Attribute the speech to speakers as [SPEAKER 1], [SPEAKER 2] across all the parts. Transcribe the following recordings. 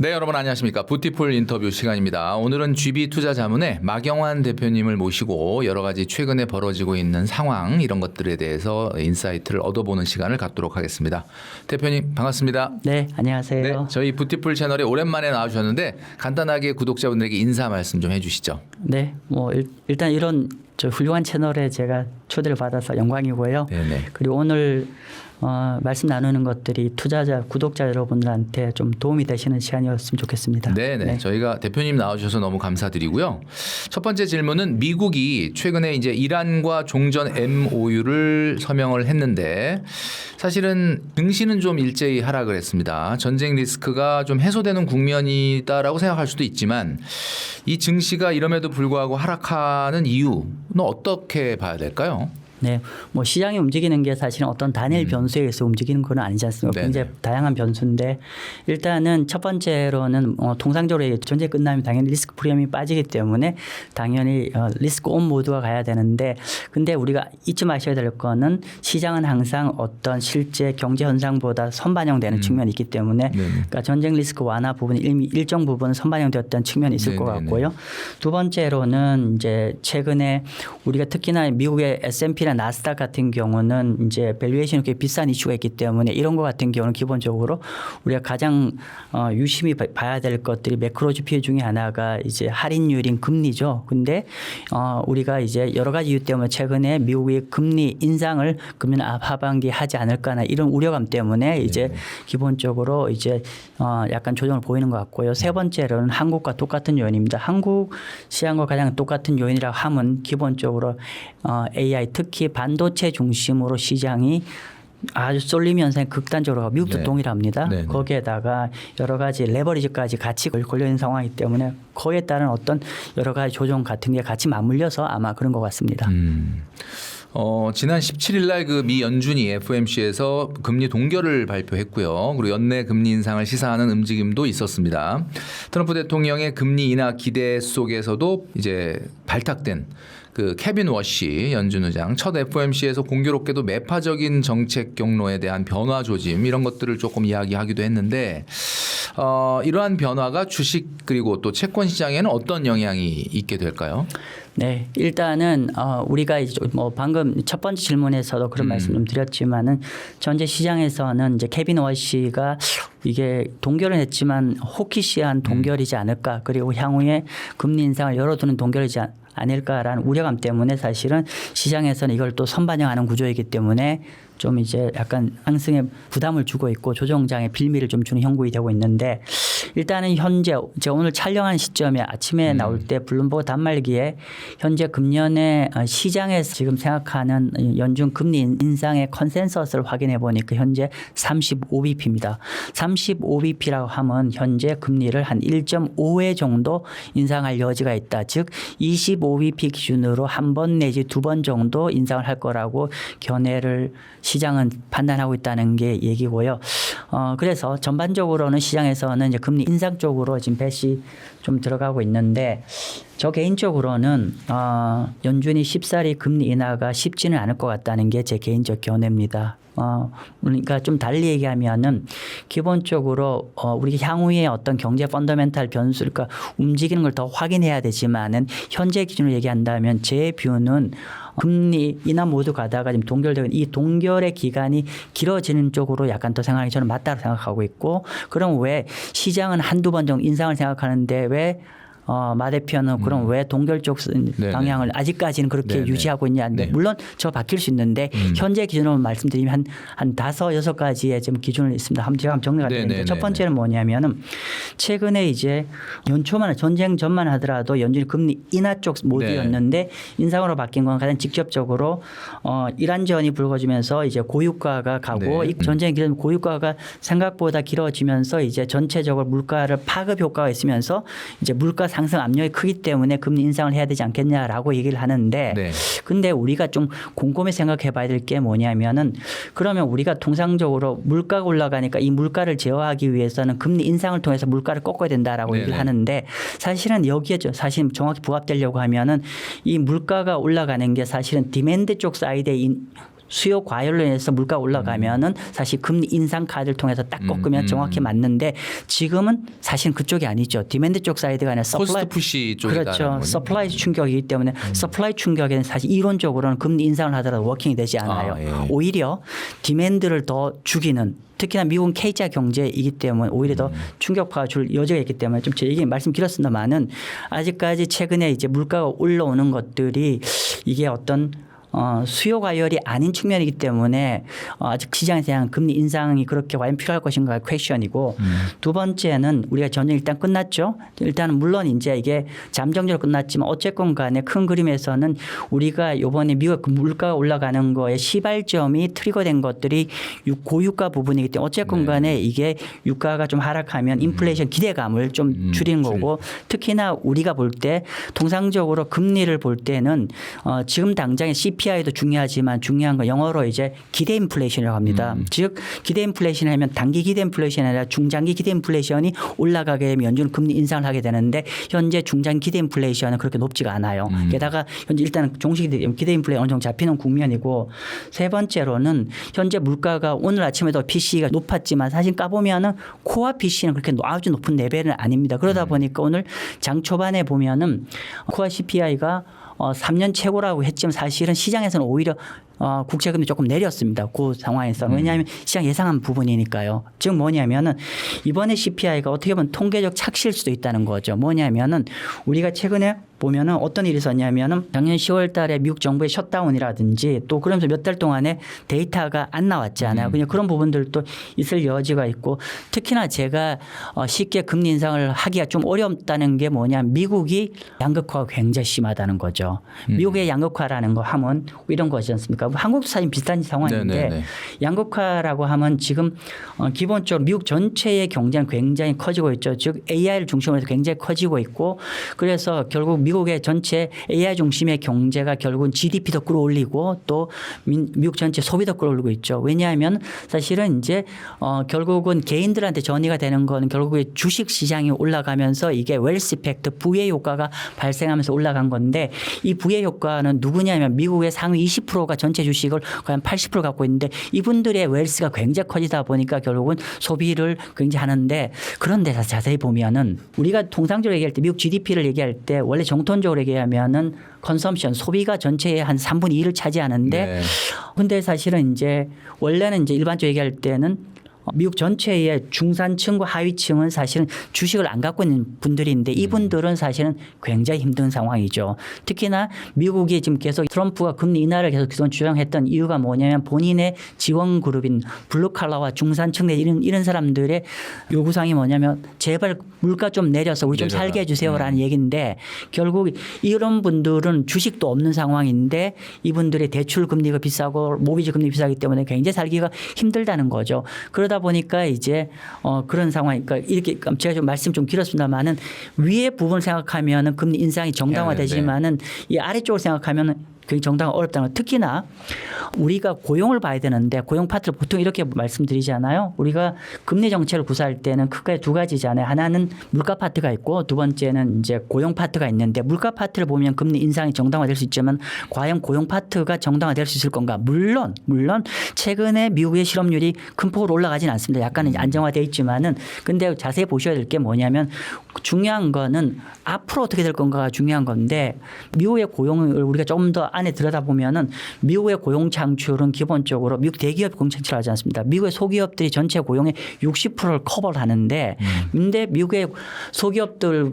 [SPEAKER 1] 네, 여러분 안녕하십니까. 부티풀 인터뷰 시간입니다. 오늘은 GB투자자문의 마경환 대표님을 모시고 여러 가지 최근에 벌어지고 있는 상황 이런 것들에 대해서 인사이트를 얻어보는 시간을 갖도록 하겠습니다. 대표님 반갑습니다.
[SPEAKER 2] 네, 안녕하세요.
[SPEAKER 1] 네, 저희 부티풀 채널에 오랜만에 나와주셨는데 간단하게 구독자분들에게 인사 말씀 좀 해주시죠.
[SPEAKER 2] 네, 뭐 일단 이런 훌륭한 채널에 제가 초대를 받아서 영광이고요.
[SPEAKER 1] 네네.
[SPEAKER 2] 그리고 오늘 말씀 나누는 것들이 투자자, 구독자 여러분들한테 좀 도움이 되시는 시간이었으면 좋겠습니다.
[SPEAKER 1] 네네.
[SPEAKER 2] 네.
[SPEAKER 1] 저희가 대표님 나와주셔서 너무 감사드리고요. 첫 번째 질문은 미국이 최근에 이제 이란과 종전 MOU를 서명을 했는데 사실은 증시는 좀 일제히 하락을 했습니다. 전쟁 리스크가 좀 해소되는 국면이다라고 생각할 수도 있지만 이 증시가 이럼에도 불구하고 하락하는 이유는 어떻게 봐야 될까요?
[SPEAKER 2] 네, 뭐 시장이 움직이는 게 사실은 어떤 단일 변수에 의해서 움직이는 건 아니지 않습니까?
[SPEAKER 1] 네네.
[SPEAKER 2] 굉장히 다양한 변수인데 일단은 첫 번째로는 통상적으로 전쟁 끝나면 당연히 리스크 프리미엄이 빠지기 때문에 당연히 리스크 온 모드가 가야 되는데 근데 우리가 잊지 마셔야 될 거는 시장은 항상 어떤 실제 경제 현상보다 선반영되는 측면이 있기 때문에 그러니까 전쟁 리스크 완화 부분이 일정 부분 선반영되었던 측면이 있을 것 같고요. 두 번째로는 이제 최근에 우리가 특히나 미국의 S&P나 나스닥 같은 경우는 이제 밸류에이션이 꽤 비싼 이슈가 있기 때문에 이런 것 같은 경우는 기본적으로 우리가 가장 유심히 봐야 될 것들이 매크로 지표 중에 하나가 이제 할인율인 금리죠. 근데 우리가 이제 여러 가지 이유 때문에 최근에 미국의 금리 인상을 금년 하반기에 하지 않을까나 이런 우려감 때문에 이제 기본적으로 이제 약간 조정을 보이는 것 같고요. 세 번째로는 한국과 똑같은 요인입니다. 한국 시장과 가장 똑같은 요인이라고 하면 기본적으로 AI 특히 반도체 중심으로 시장이 아주 쏠림 현상이 극단적으로 가고 미국도 동일합니다. 거기에다가 여러 가지 레버리지까지 같이 걸려 있는 상황이기 때문에 거기에 따른 어떤 여러 가지 조정 같은 게 같이 맞물려서 아마 그런 것 같습니다.
[SPEAKER 1] 지난 17일 날 그 미 연준이 FOMC에서 금리 동결을 발표했고요. 그리고 연내 금리 인상을 시사하는 움직임도 있었습니다. 트럼프 대통령의 금리 인하 기대 속에서도 이제 발탁된 그 케빈 워시 연준 의장 첫 FOMC에서 공교롭게도 매파적인 정책 경로에 대한 변화 조짐 이런 것들을 조금 이야기하기도 했는데 이러한 변화가 주식 그리고 또 채권 시장에는 어떤 영향이 있게 될까요?
[SPEAKER 2] 네, 일단은 우리가 이제 뭐 방금 첫 번째 질문에서도 그런 말씀 좀 드렸지만은 전체 시장에서는 이제 케빈 워시가 이게 동결은 했지만 호키시한 동결이지 않을까 그리고 향후에 금리 인상을 열어두는 동결이지 아닐까라는 우려감 때문에 사실은 시장에서는 이걸 또 선반영하는 구조이기 때문에 좀 이제 약간 상승에 부담을 주고 있고 조정장에 빌미를 좀 주는 형국이 되고 있는데 일단은 현재 제가 오늘 촬영한 시점에 아침에 나올 때 블룸버그 단말기에 현재 금년에 시장에서 지금 생각하는 연준 금리 인상의 컨센서스를 확인해 보니까 현재 35bp입니다. 35bp라고 하면 현재 금리를 한 1.5회 정도 인상할 여지가 있다. 즉 25bp 기준으로 한 번 내지 두 번 정도 인상을 할 거라고 견해를 시장은 판단하고 있다는 게 얘기고요. 그래서 전반적으로는 시장에서는 이제 금리 인상 쪽으로 지금 배시 좀 들어가고 있는데 저 개인적으로는 연준이 쉽사리 금리 인하가 쉽지는 않을 것 같다는 게 제 개인적 견해입니다. 그러니까 좀 달리 얘기하면은 기본적으로 우리 향후에 어떤 경제 펀더멘탈 변수 그러니까 움직이는 걸 더 확인해야 되지만은 현재 기준으로 얘기한다면 제 뷰는 금리 인하 모두 가다가 지금 동결되는 이 동결의 기간이 길어지는 쪽으로 약간 더 생각이 저는 맞다고 생각하고 있고 그럼 왜 시장은 한두 번 정도 인상을 생각하는데 왜 마 대표는 그럼 왜 동결 쪽 방향을 아직까지는 그렇게 유지하고 있냐. 물론 저 바뀔 수 있는데 현재 기준으로 말씀드리면 한 5-6가지의 지금 기준을 있습니다. 제가 한번 정리가 되는데 첫 번째는 뭐냐면은 최근에 이제 연초만 전쟁 전만 하더라도 연준이 금리 인하 쪽 모드였는데 인상으로 바뀐 건 가장 직접적으로 이란전이 불거지면서 이제 고유가가 가고 이 전쟁이 길어지면 고유가가 생각보다 길어지면서 이제 전체적으로 물가를 파급 효과가 있으면서 이제 물가 상승 압력이 크기 때문에 금리 인상을 해야 되지 않겠냐라고 얘기를 하는데 근데 우리가 좀 곰곰이 생각해 봐야 될 게 뭐냐면은 그러면 우리가 통상적으로 물가가 올라가니까 이 물가를 제어하기 위해서는 금리 인상을 통해서 물가를 꺾어야 된다라고 얘기를 하는데 사실은 여기에 사실 정확히 부합되려고 하면은 이 물가가 올라가는 게 사실은 디맨드 쪽 사이드에 수요 과열로 인해서 물가가 올라가면은 사실 금리 인상 카드를 통해서 딱 꺾으면 정확히 맞는데 지금은 사실 그쪽이 아니죠. 디맨드 쪽 사이드가 아니라
[SPEAKER 1] 코스트 푸시 쪽이다.
[SPEAKER 2] 그렇죠. 서플라이 충격이기 때문에 서플라이 충격에는 사실 이론적으로는 금리 인상을 하더라도 워킹이 되지 않아요.
[SPEAKER 1] 아, 예.
[SPEAKER 2] 오히려 디맨드를 더 죽이는 특히나 미국은 K자 경제이기 때문에 오히려 더 충격파가 줄 여지가 있기 때문에 좀 제 얘기 말씀 길었습니다만은 아직까지 최근에 이제 물가가 올라오는 것들이 이게 어떤 수요 과열이 아닌 측면이기 때문에 아직 시장에서 대한 금리 인상이 그렇게 과연 필요할 것인가 퀘스천이고 두 번째는 우리가 전쟁 일단 끝났죠. 일단은 물론 이제 이게 잠정적으로 끝났지만 어쨌건 간에 큰 그림에서는 우리가 이번에 미국 물가가 올라가는 거에 시발점이 트리거된 것들이 고유가 부분이기 때문에 어쨌건 간에 이게 유가가 좀 하락하면 인플레이션 기대감을 좀 줄이는 거고 특히나 우리가 볼 때 통상적으로 금리를 볼 때는 지금 당장의 CPI도 중요하지만 중요한 건 영어로 이제 기대 인플레이션이라고 합니다. 즉 기대 인플레이션 하면 단기 기대 인플레이션이 아니라 중장기 기대 인플레이션이 올라가게 되면 연준 금리 인상을 하게 되는데 현재 중장기 기대 인플레이션은 그렇게 높지가 않아요. 게다가 현재 일단 종식 기대 인플레이션 어느 정도 잡히는 국면이고 세 번째로는 현재 물가가 오늘 아침에도 PC가 높았지만 사실 까보면은 코어 PC는 그렇게 아주 높은 레벨은 아닙니다. 그러다 보니까 오늘 장 초반에 보면은 코어 CPI가 3년 최고라고 했지만 사실은 시장에서는 오히려 국채금리 조금 내렸습니다. 그 상황에서. 왜냐하면 시장 예상한 부분이니까요. 즉 뭐냐면은 이번에 CPI가 어떻게 보면 통계적 착시일 수도 있다는 거죠. 뭐냐면은 우리가 최근에 보면은 어떤 일이 있었냐면은 작년 10월 달에 미국 정부의 셧다운이라든지 또 그러면서 몇 달 동안에 데이터가 안 나왔잖아요. 그냥 그런 부분들도 있을 여지가 있고 특히나 제가 쉽게 금리 인상을 하기가 좀 어렵다는 게 뭐냐면 미국이 양극화가 굉장히 심하다는 거죠. 미국의 양극화라는 거 하면 이런 거지 않습니까? 한국도 사실 비슷한 상황인데
[SPEAKER 1] 네네네.
[SPEAKER 2] 양극화라고 하면 지금 기본적으로 미국 전체의 경제는 굉장히 커지고 있죠. 즉 AI를 중심으로 해서 굉장히 커지고 있고 그래서 결국 미국의 전체 AI 중심의 경제가 결국은 GDP도 끌어올리고 또 미국 전체 소비도 끌어올리고 있죠. 왜냐하면 사실은 이제 결국은 개인들한테 전이가 되는 건 결국에 주식 시장이 올라가면서 이게 웰스 이펙트 부의 효과가 발생하면서 올라간 건데 이 부의 효과는 누구냐면 미국의 상위 20%가 전체 주식을 거의 한 80% 갖고 있는데 이분들의 웰스가 굉장히 커지다 보니까 결국은 소비를 굉장히 하는데 그런데 자세히 보면은 우리가 통상적으로 얘기할 때 미국 GDP를 얘기할 때 원래 정통적으로 얘기하면은 컨섬션 소비가 전체의 한 3분의 2를 차지하는데 근데 사실은 이제 원래는 이제 일반적으로 얘기할 때는 미국 전체의 중산층과 하위층은 사실은 주식을 안 갖고 있는 분들인데 이분들은 사실은 굉장히 힘든 상황이죠. 특히나 미국이 지금 계속 트럼프가 금리 인하를 계속 그동안 주장했던 이유가 뭐냐면 본인의 지원 그룹인 블루칼라와 중산층 내 이런 사람들의 요구사항이 뭐냐면 제발 물가 좀 내려서 우리 좀 살게 해주세요라는 얘기인데 결국 이런 분들은 주식도 없는 상황인데 이분들의 대출 금리가 비싸고 모기지 금리 비싸기 때문에 굉장히 살기가 힘들다는 거죠. 그러다 보니까 이제 그런 상황, 그러니까 이렇게 제가 좀 말씀 좀 길었습니다만은 위에 부분을 생각하면은 금리 인상이 정당화되지만은 이 아래쪽을 생각하면은 굉장히 정당화 어렵다는 거. 특히나 우리가 고용을 봐야 되는데 고용 파트를 보통 이렇게 말씀드리잖아요. 우리가 금리 정책을 구사할 때는 크게 두 가지잖아요. 하나는 물가 파트가 있고 두 번째는 이제 고용 파트가 있는데 물가 파트를 보면 금리 인상이 정당화될 수 있지만 과연 고용 파트가 정당화될 수 있을 건가? 물론 최근에 미국의 실업률이 큰 폭으로 올라가지는 않습니다. 약간은 안정화되어 있지만은 근데 자세히 보셔야 될 게 뭐냐면 중요한 거는 앞으로 어떻게 될 건가가 중요한 건데 미국의 고용을 우리가 조금 더 안에 들여다보면은 미국의 고용 창출은 기본적으로 미국 대기업 고용 창출을 하지 않습니다. 미국의 소기업들이 전체 고용의 60%를 커버를 하는데 근데 미국의 소기업들의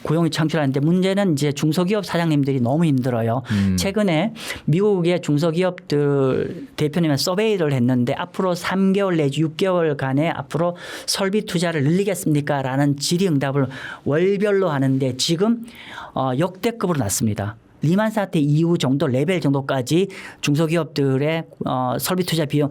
[SPEAKER 2] 고용이 창출하는데 문제는 이제 중소기업 사장님들이 너무 힘들어요. 최근에 미국의 중소기업들 대표님은 서베이를 했는데 앞으로 3개월 내지 6개월간에 앞으로 설비 투자를 늘리겠습니까? 라는 질의응답을 월별로 하는데 지금 역대급으로 낮습니다. 리만 사태 이후 정도 레벨 정도까지 중소기업들의 설비 투자 비용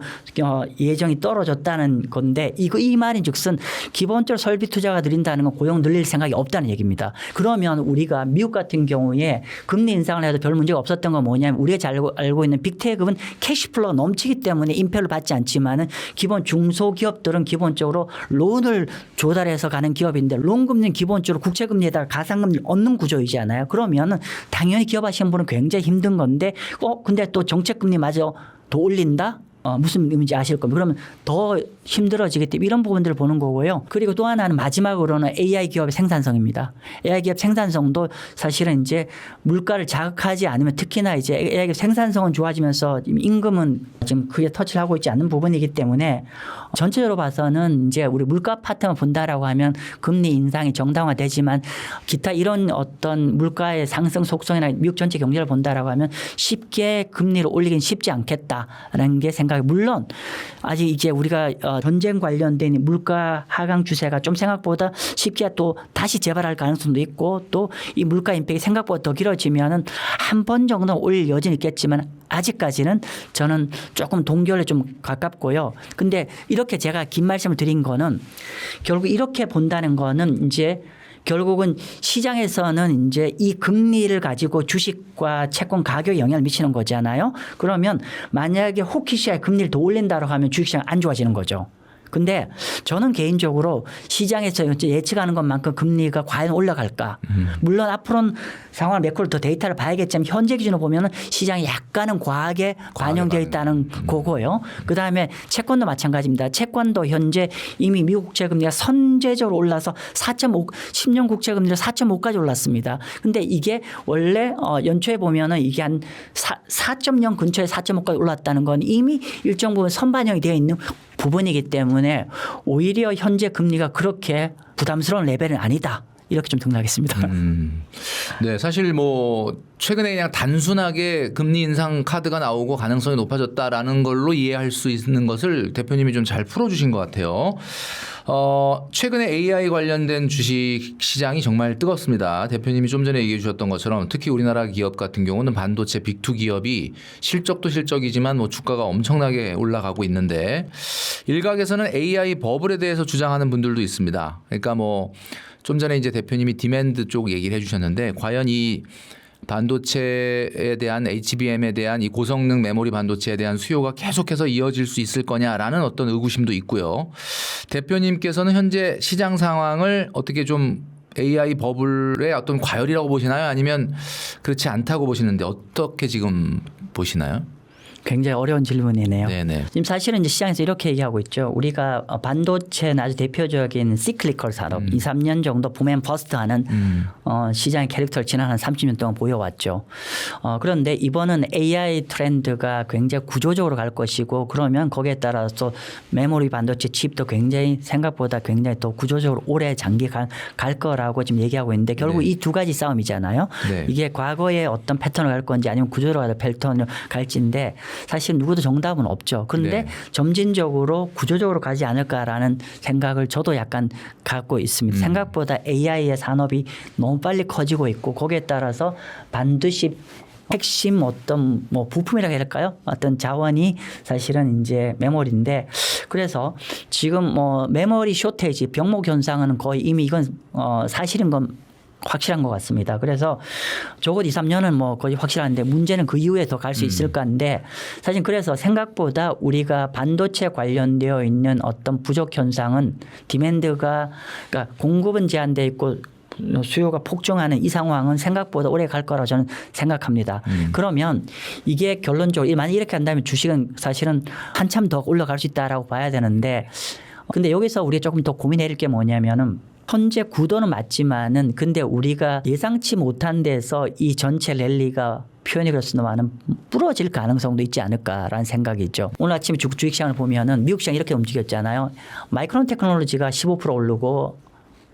[SPEAKER 2] 예정이 떨어졌다는 건데 이 말인즉슨 기본적으로 설비 투자가 늘린다는 건 고용 늘릴 생각이 없다는 얘기입니다. 그러면 우리가 미국 같은 경우에 금리 인상을 해도 별 문제가 없었던 건 뭐냐면 우리가 잘 알고 있는 빅테크는 캐시플로가 넘치기 때문에 임페를 받지 않지만은 기본 중소기업들은 기본적으로 론을 조달해서 가는 기업인데 론 금리는 기본적으로 국채 금리에다가 가상금리를 얻는 구조이잖아요. 그러면은 당연히 기업 기업하시는 분은 굉장히 힘든 건데 근데 또 정책금리마저 더 올린다? 무슨 의미인지 아실 겁니다. 그러면 더 힘들어지기 때문에 이런 부분들을 보는 거고요. 그리고 또 하나는 마지막으로는 AI 기업의 생산성입니다. AI 기업 생산성도 사실은 이제 물가를 자극하지 않으면 특히나 이제 AI 기업 생산성은 좋아지면서 임금은 지금 크게 터치를 하고 있지 않는 부분이기 때문에 전체적으로 봐서는 이제 우리 물가 파트만 본다라고 하면 금리 인상이 정당화되지만 기타 이런 어떤 물가의 상승 속성이나 미국 전체 경제를 본다라고 하면 쉽게 금리를 올리긴 쉽지 않겠다라는 게 생각. 물론 아직 이제 우리가 전쟁 관련된 물가 하강 추세가 좀 생각보다 쉽게 또 다시 재발할 가능성도 있고 또 이 물가 임팩이 생각보다 더 길어지면은 한 번 정도 올 여지는 있겠지만 아직까지는 저는 조금 동결에 좀 가깝고요. 근데 이렇게 제가 긴 말씀을 드린 거는 결국 이렇게 본다는 거는 이제 결국은 시장에서는 이제 이 금리를 가지고 주식과 채권 가격에 영향을 미치는 거잖아요. 그러면 만약에 호키시아의 금리를 더 올린다고 하면 주식시장 안 좋아지는 거죠. 근데 저는 개인적으로 시장에서 예측하는 것만큼 금리가 과연 올라갈까. 물론 앞으로는 상황을 매크로 더 데이터를 봐야겠지만 현재 기준으로 보면 시장이 약간은 과하게 반영되어 있다는 거고요. 그다음에 채권도 마찬가지입니다. 채권도 현재 이미 미국 국채금리가 선제적으로 올라서 4.5 10년 국채금리가 4.5까지 올랐습니다. 근데 이게 원래 연초에 보면은 이게 한 4.0 근처에 4.5까지 올랐다는 건 이미 일정 부분 선반영이 되어 있는 부분이기 때문에 오히려 현재 금리가 그렇게 부담스러운 레벨은 아니다. 이렇게 좀 등락하겠습니다.
[SPEAKER 1] 네, 사실 뭐 최근에 그냥 단순하게 금리 인상 카드가 나오고 가능성이 높아졌다라는 걸로 이해할 수 있는 것을 대표님이 좀 잘 풀어주신 것 같아요. 최근에 AI 관련된 주식 시장이 정말 뜨겁습니다. 대표님이 좀 전에 얘기해 주셨던 것처럼 특히 우리나라 기업 같은 경우는 반도체 빅2 기업이 실적도 실적이지만 뭐 주가가 엄청나게 올라가고 있는데 일각에서는 AI 버블에 대해서 주장하는 분들도 있습니다. 그러니까 뭐 좀 전에 이제 대표님이 디맨드 쪽 얘기를 해 주셨는데 과연 이 반도체에 대한 HBM에 대한 이 고성능 메모리 반도체에 대한 수요가 계속해서 이어질 수 있을 거냐라는 어떤 의구심도 있고요. 대표님께서는 현재 시장 상황을 어떻게 좀 AI 버블의 어떤 과열이라고 보시나요? 아니면 그렇지 않다고 보시는데 어떻게 지금 보시나요?
[SPEAKER 2] 굉장히 어려운 질문이네요.
[SPEAKER 1] 네네.
[SPEAKER 2] 지금 사실은 이제 시장에서 이렇게 얘기하고 있죠. 우리가 반도체는 아주 대표적인 시클리컬 산업 2, 3년 정도 붐앤 버스트하는 시장의 캐릭터를 지난 한 30년 동안 보여왔죠. 그런데 이번은 AI 트렌드가 굉장히 구조적으로 갈 것이고 그러면 거기에 따라서 메모리 반도체 칩도 굉장히 생각보다 굉장히 또 구조적으로 오래 장기 갈 거라고 지금 얘기하고 있는데 결국
[SPEAKER 1] 네.
[SPEAKER 2] 이 두 가지 싸움이잖아요.
[SPEAKER 1] 네.
[SPEAKER 2] 이게 과거의 어떤 패턴을 갈 건지 아니면 구조적으로 패턴을 갈지인데 사실 누구도 정답은 없죠. 그런데
[SPEAKER 1] 네.
[SPEAKER 2] 점진적으로 구조적으로 가지 않을까라는 생각을 저도 약간 갖고 있습니다. 생각보다 AI의 산업이 너무 빨리 커지고 있고 거기에 따라서 반드시 핵심 어떤 뭐 부품이라고 해야 될까요? 어떤 자원이 사실은 이제 메모리인데 그래서 지금 뭐 메모리 쇼테이지 병목 현상은 거의 이미 이건 사실인 건 확실한 것 같습니다. 그래서 적어도 2, 3년은 뭐 거의 확실한데 문제는 그 이후에 더 갈 수 있을까인데 사실 그래서 생각보다 우리가 반도체 관련되어 있는 어떤 부족 현상은 디맨드가 그러니까 공급은 제한되어 있고 수요가 폭증하는 이 상황은 생각보다 오래 갈 거라고 저는 생각합니다. 그러면 이게 결론적으로 만약 이렇게 한다면 주식은 사실은 한참 더 올라갈 수 있다라고 봐야 되는데 근데 여기서 우리가 조금 더 고민해야 될 게 뭐냐면은 현재 구도는 맞지만은 근데 우리가 예상치 못한 데서 이 전체 랠리가 표현이 그렇습니다만은 부러질 가능성도 있지 않을까라는 생각이 있죠. 오늘 아침에 주식시장을 보면은 미국 시장 이렇게 움직였잖아요. 마이크론 테크놀로지가 15% 오르고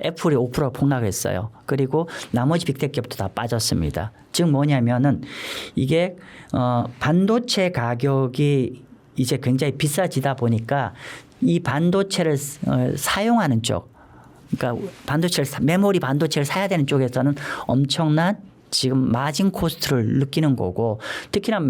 [SPEAKER 2] 애플이 5% 폭락했어요. 그리고 나머지 빅테크 기업도 다 빠졌습니다. 즉 뭐냐면은 이게 반도체 가격이 이제 굉장히 비싸지다 보니까 이 반도체를 사용하는 쪽 그러니까 메모리 반도체를 사야 되는 쪽에서는 엄청난 지금 마진 코스트를 느끼는 거고 특히나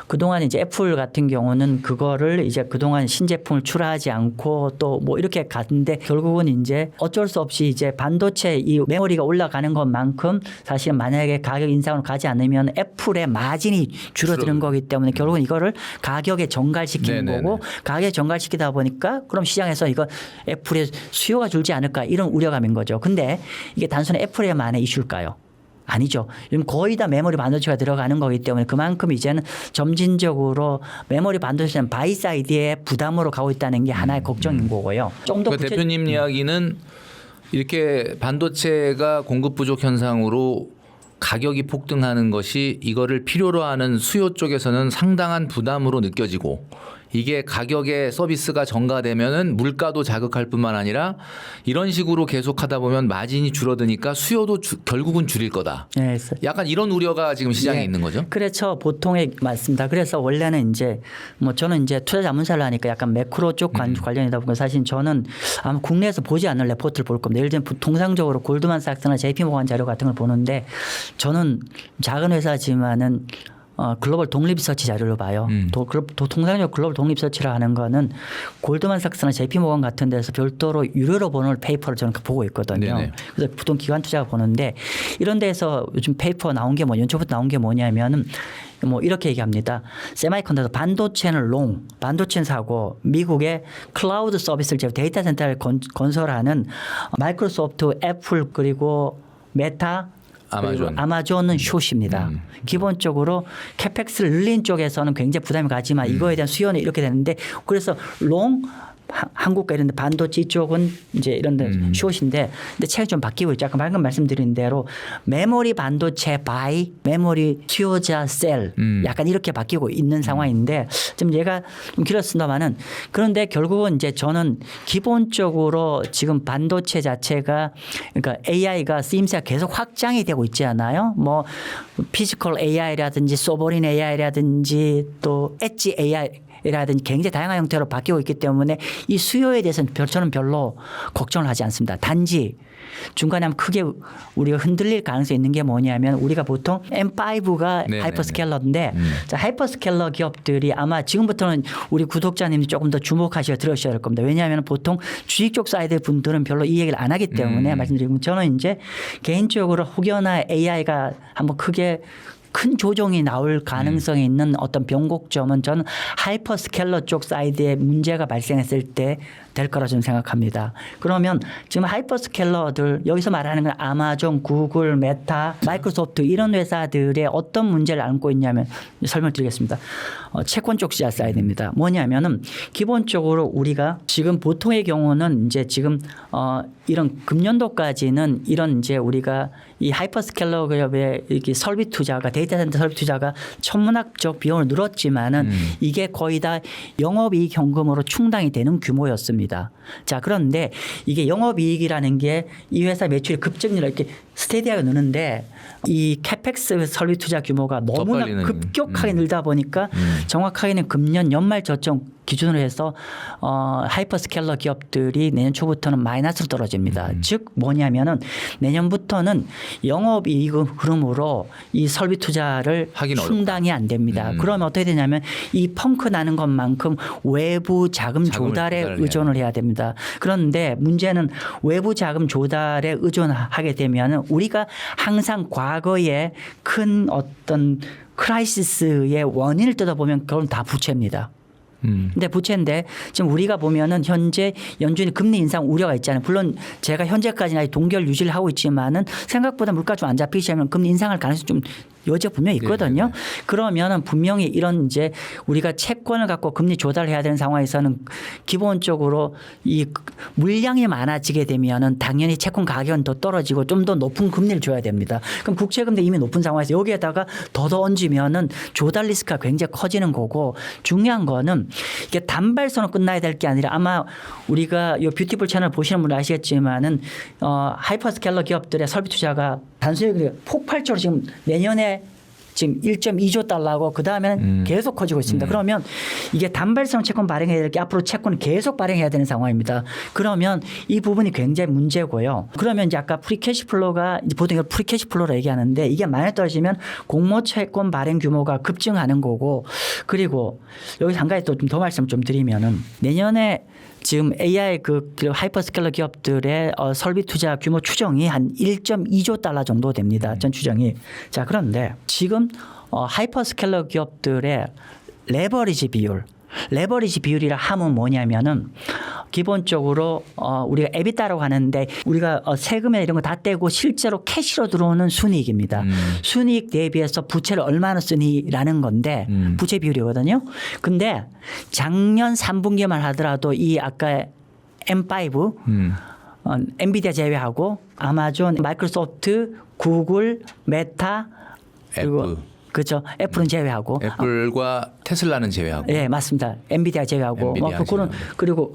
[SPEAKER 2] 그동안 이제 애플 같은 경우는 그거를 이제 그동안 신제품을 출하하지 않고 또 뭐 이렇게 갔는데 결국은 이제 어쩔 수 없이 이제 반도체 이 메모리가 올라가는 것만큼 사실 만약에 가격 인상으로 가지 않으면 애플의 마진이 줄어드는 거기 때문에 결국은 이거를 가격에 전갈시키는
[SPEAKER 1] 네네네.
[SPEAKER 2] 거고 가격에 전갈시키다 보니까 그럼 시장에서 이거 애플의 수요가 줄지 않을까 이런 우려감인 거죠. 근데 이게 단순히 애플에만의 이슈일까요? 아니죠. 지금 거의 다 메모리 반도체가 들어가는 거기 때문에 그만큼 이제는 점진적으로 메모리 반도체는 바이 사이드의 부담으로 가고 있다는 게 하나의 걱정인 거고요. 좀 더
[SPEAKER 1] 그러니까 대표님 이야기는 이렇게 반도체가 공급 부족 현상으로 가격이 폭등하는 것이 이거를 필요로 하는 수요 쪽에서는 상당한 부담으로 느껴지고 이게 가격의 서비스가 전가되면은 물가도 자극할 뿐만 아니라 이런 식으로 계속하다 보면 마진이 줄어드니까 수요도 결국은 줄일 거다.
[SPEAKER 2] 네,
[SPEAKER 1] 약간 이런 우려가 지금 시장에
[SPEAKER 2] 네.
[SPEAKER 1] 있는 거죠.
[SPEAKER 2] 그렇죠. 보통의 맞습니다. 그래서 원래는 이제 뭐 저는 이제 투자 자문사를 하니까 약간 매크로 쪽 관련이다 보니까 사실 저는 아마 국내에서 보지 않을 레포트를 볼 겁니다. 예를 들면 통상적으로 골드만삭스나 JP모건 자료 같은 걸 보는데 저는 작은 회사지만은 글로벌 독립리서치 자료를 봐요. 통상적으로 글로벌 독립리서치를 하는 거는 골드만삭스나 JP모건 같은 데서 별도로 유료로 보는 페이퍼를 저는 보고 있거든요.
[SPEAKER 1] 네네.
[SPEAKER 2] 그래서 보통 기관 투자가 보는데 이런 데서 요즘 페이퍼 나온 게 연초부터 나온 게 뭐냐면은 뭐 이렇게 얘기합니다. 세마이컨덕터 반도체는 반도체는 사고 미국의 클라우드 서비스를 제휴 데이터 센터를 건설하는 마이크로소프트, 애플 그리고 메타 아마존은 숏입니다. 기본적으로 캐펙스를 늘린 쪽에서는 굉장히 부담이 가지만 이거에 대한 수요는 이렇게 되는데 그래서 한국과 이런 데 반도체 쪽은 이제 이런 데 숏인데 근데 책이 좀 바뀌고 있죠. 아까 방금 말씀드린 대로 메모리 반도체 바이, 메모리 수요자 셀 약간 이렇게 바뀌고 있는 상황인데 지금 얘가 좀 길었습니다만은 그런데 결국은 이제 저는 기본적으로 지금 반도체 자체가 그러니까 AI가 쓰임새가 계속 확장이 되고 있지 않아요? 뭐 피지컬 AI라든지 소버린 AI라든지 또 엣지 AI 라든지 굉장히 다양한 형태로 바뀌고 있기 때문에 이 수요에 대해서는 저는 별로 걱정을 하지 않습니다. 단지 중간에 한번 크게 우리가 흔들릴 가능성이 있는 게 뭐냐면 우리가 보통 M5가 하이퍼스케일러인데 자, 하이퍼스케일러 기업들이 아마 지금부터는 우리 구독자님이 조금 더 주목하셔야 들으셔야 될 겁니다. 왜냐하면 보통 주식 쪽 사이드 분들은 별로 이 얘기를 안 하기 때문에 말씀드리고 저는 이제 개인적으로 혹여나 AI가 한번 크게 큰 조정이 나올 가능성이 있는 어떤 변곡점은 저는 하이퍼스케일러 쪽 사이드에 문제가 발생했을 때 될 거라 저는 생각합니다. 그러면 지금 하이퍼스케일러들 여기서 말하는 건 아마존, 구글, 메타, 마이크로소프트 이런 회사들의 어떤 문제를 안고 있냐면 설명드리겠습니다. 채권 쪽 시장 사이드입니다. 뭐냐면은 기본적으로 우리가 지금 보통의 경우는 이제 지금 이런 금년도까지는 이런 이제 우리가 이 하이퍼스케일러 기업의 이렇게 설비 투자가 데이터 센터 설비 투자가 천문학적 비용을 늘었지만은 이게 거의 다 영업이익 현금으로 충당이 되는 규모였습니다. 자, 그런데 이게 영업이익이라는 게 이 회사 매출이 급증률로 이렇게 스테디하게 느는데 이 캐펙스 설비 투자 규모가 너무나 급격하게 늘다 보니까 정확하게는 금년 연말 저점 기준으로 해서 하이퍼스케일러 기업들이 내년 초부터는 마이너스로 떨어집니다. 즉 뭐냐면은 내년부터는 영업이익 흐름으로 이 설비 투자를 충당이 안 됩니다. 그러면 어떻게 되냐면 이 펑크 나는 것만큼 외부 자금 조달에 의존을 해야 됩니다. 그런데 문제는 외부 자금 조달에 의존하게 되면 우리가 항상 과거에 큰 어떤 크라이시스의 원인을 뜯어보면 그건 다 부채입니다. 근데 부채인데 지금 우리가 보면은 현재 연준이 금리 인상 우려가 있잖아요. 물론 제가 현재까지는 아직 동결 유지를 하고 있지만은 생각보다 물가 좀 안 잡히기 시작하면 금리 인상할 가능성이 좀 여지가 분명히 있거든요. 네네. 그러면은 분명히 이런 이제 우리가 채권을 갖고 금리 조달을 해야 되는 상황에서는 기본적으로 이 물량이 많아지게 되면은 당연히 채권 가격은 더 떨어지고 좀 더 높은 금리를 줘야 됩니다. 그럼 국채금리 이미 높은 상황에서 여기에다가 더 얹으면은 조달 리스크가 굉장히 커지는 거고 중요한 거는 이게 단발성으로 끝나야 될 게 아니라 아마 우리가 이 뷰티풀 채널 보시는 분들 아시겠지만은 하이퍼스케일러 기업들의 설비 투자가 단순히 폭발적으로 지금 내년에 지금 1.2조 달러고 그다음에는 계속 커지고 있습니다. 그러면 이게 단발성 채권 발행해야 될 게 앞으로 채권을 계속 발행해야 되는 상황입니다. 그러면 이 부분이 굉장히 문제고요. 그러면 이제 아까 프리캐시플로가 보통 이걸 프리캐시플로로 얘기하는데 이게 많이 떨어지면 공모 채권 발행 규모가 급증하는 거고 그리고 여기 한 가지 또 좀 더 말씀 좀 드리면은 내년에 지금 AI 그 하이퍼스케일러 기업들의 설비 투자 규모 추정이 한 1.2조 달러 정도 됩니다. 전 추정이. 자, 그런데 지금 하이퍼스케일러 기업들의 레버리지 비율 레버리지 비율이라 하면 뭐냐면은 기본적으로 우리가 에비타라고 하는데 우리가 세금이나 이런 거 다 떼고 실제로 캐시로 들어오는 순이익입니다. 순이익 대비해서 부채를 얼마나 쓰니라는 건데 부채 비율이거든요. 근데 작년 3분기만 하더라도 이 아까 M5 엔비디아 제외하고 아마존, 마이크로소프트, 구글, 메타 그리고 그렇죠. 애플은 제외하고
[SPEAKER 1] 애플과 테슬라는 제외하고.
[SPEAKER 2] 예, 맞습니다. 엔비디아 제외하고 그거는 그리고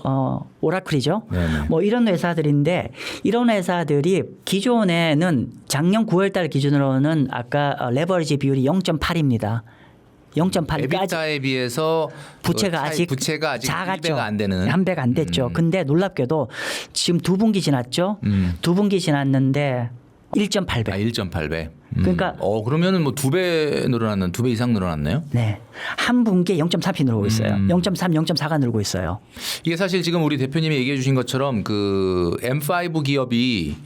[SPEAKER 2] 오라클이죠.
[SPEAKER 1] 네네.
[SPEAKER 2] 뭐 이런 회사들인데 이런 회사들이 기존에는 작년 9월 달 기준으로는 아까 레버리지 비율이 0.8입니다. 0.8까지
[SPEAKER 1] 에비타에 비해서
[SPEAKER 2] 부채가 아직
[SPEAKER 1] 작았죠. 1배가 안 되는.
[SPEAKER 2] 한 배가 안 됐죠. 근데 놀랍게도 지금 2분기 지났죠. 2분기 지났는데 1.8배.
[SPEAKER 1] 1.8배.
[SPEAKER 2] 그러니까
[SPEAKER 1] 그러면은 뭐 2배 이상 늘어났네요.
[SPEAKER 2] 네. 한 분기에 0.3이 늘고 있어요. 0.3, 0.4가 늘고 있어요.
[SPEAKER 1] 이게 사실 지금 우리 대표님이 얘기해 주신 것처럼 그 M5 기업이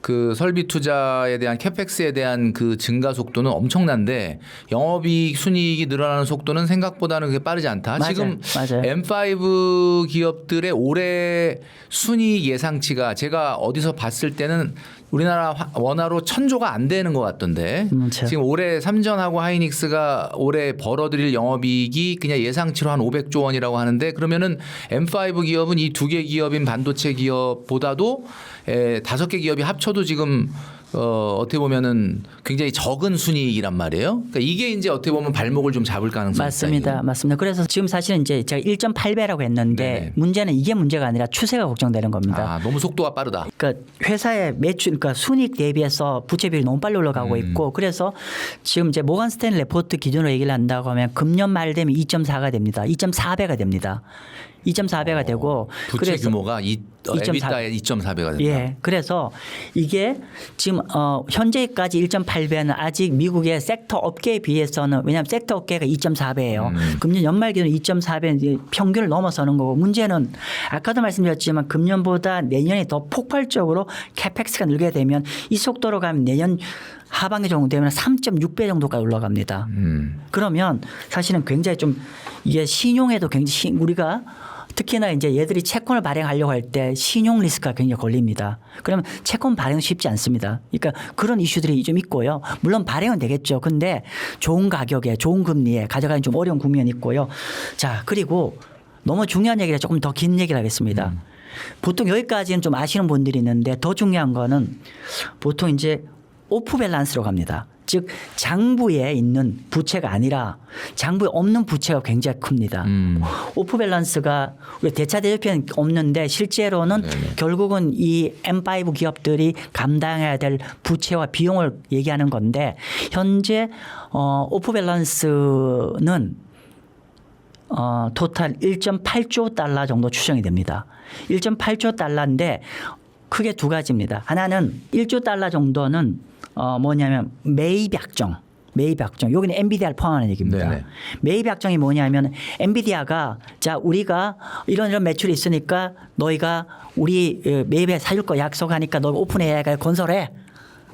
[SPEAKER 1] 그 설비 투자에 대한 캐펙스에 대한 그 증가 속도는 엄청난데 영업이익 순이익이 늘어나는 속도는 생각보다는 그게 빠르지 않다.
[SPEAKER 2] 맞아요.
[SPEAKER 1] 지금
[SPEAKER 2] 맞아요.
[SPEAKER 1] M5 기업들의 올해 순이익 예상치가 제가 어디서 봤을 때는 우리나라 원화로 1,000조가 안 되는 것 같던데
[SPEAKER 2] 그렇죠.
[SPEAKER 1] 지금 올해 삼전하고 하이닉스가 올해 벌어들일 영업이익이 그냥 예상치로 한 500조 원이라고 하는데 그러면은 M5 기업은 이 두 개 기업인 반도체 기업보다도 5개 기업이 합쳐도 지금 어떻게 보면은 굉장히 적은 순이익이란 말이에요. 그러니까 이게 이제 어떻게 보면 발목을 좀 잡을 가능성이
[SPEAKER 2] 맞습니다.
[SPEAKER 1] 있다.
[SPEAKER 2] 맞습니다. 그래서 지금 사실은 이제 제가 1.8배라고 했는데
[SPEAKER 1] 네네.
[SPEAKER 2] 문제는 이게 문제가 아니라 추세가 걱정되는 겁니다.
[SPEAKER 1] 너무 속도가 빠르다.
[SPEAKER 2] 그러니까 회사의 매출, 그러니까 순이익 대비해서 부채 비율이 너무 빨리 올라가고 있고 그래서 지금 이제 모건 스탠리 레포트 기준으로 얘기를 한다고 하면 금년 말 되면 2.4가 됩니다. 2.4배가 됩니다. 2.4배가 되고
[SPEAKER 1] 부채
[SPEAKER 2] 그래서
[SPEAKER 1] 규모가 에비타의 2.4배가 된다.
[SPEAKER 2] 예. 그래서 이게 지금 현재까지 1.8배는 아직 미국의 섹터 업계에 비해서는 왜냐하면 섹터 업계가 2.4배예요. 금년 연말 기준 2.4배 평균을 넘어서는 거고 문제는 아까도 말씀드렸지만 금년보다 내년이 더 폭발적으로 캐펙스가 늘게 되면 이 속도로 가면 내년 하반기 정도 되면 3.6배 정도까지 올라갑니다. 그러면 사실은 굉장히 좀 이게 신용에도 굉장히 우리가 특히나 이제 얘들이 채권을 발행하려고 할 때 신용 리스크가 굉장히 걸립니다. 그러면 채권 발행은 쉽지 않습니다. 그러니까 그런 이슈들이 좀 있고요. 물론 발행은 되겠죠. 근데 좋은 가격에 좋은 금리에 가져가는 좀 어려운 국면이 있고요. 자, 그리고 너무 중요한 얘기라 조금 더 긴 얘기를 하겠습니다. 보통 여기까지는 좀 아시는 분들이 있는데 더 중요한 거는 보통 이제 오프 밸런스로 갑니다. 즉 장부에 있는 부채가 아니라 장부에 없는 부채가 굉장히 큽니다. 오프 밸런스가 우리 대차 대조표는 없는데 실제로는 결국은 이 M5 기업들이 감당해야 될 부채와 비용을 얘기하는 건데 현재 오프 밸런스는 토탈 1.8조 달러 정도 추정이 됩니다. 1.8조 달러인데 크게 두 가지입니다. 하나는 1조 달러 정도는 뭐냐면 매입 약정. 여기는 엔비디아를 포함하는 얘기입니다.
[SPEAKER 1] 네네.
[SPEAKER 2] 매입 약정이 뭐냐면 엔비디아가 자 우리가 이런 매출이 있으니까 너희가 우리 매입에 사줄 거 약속하니까 너희 오픈AI가 건설해.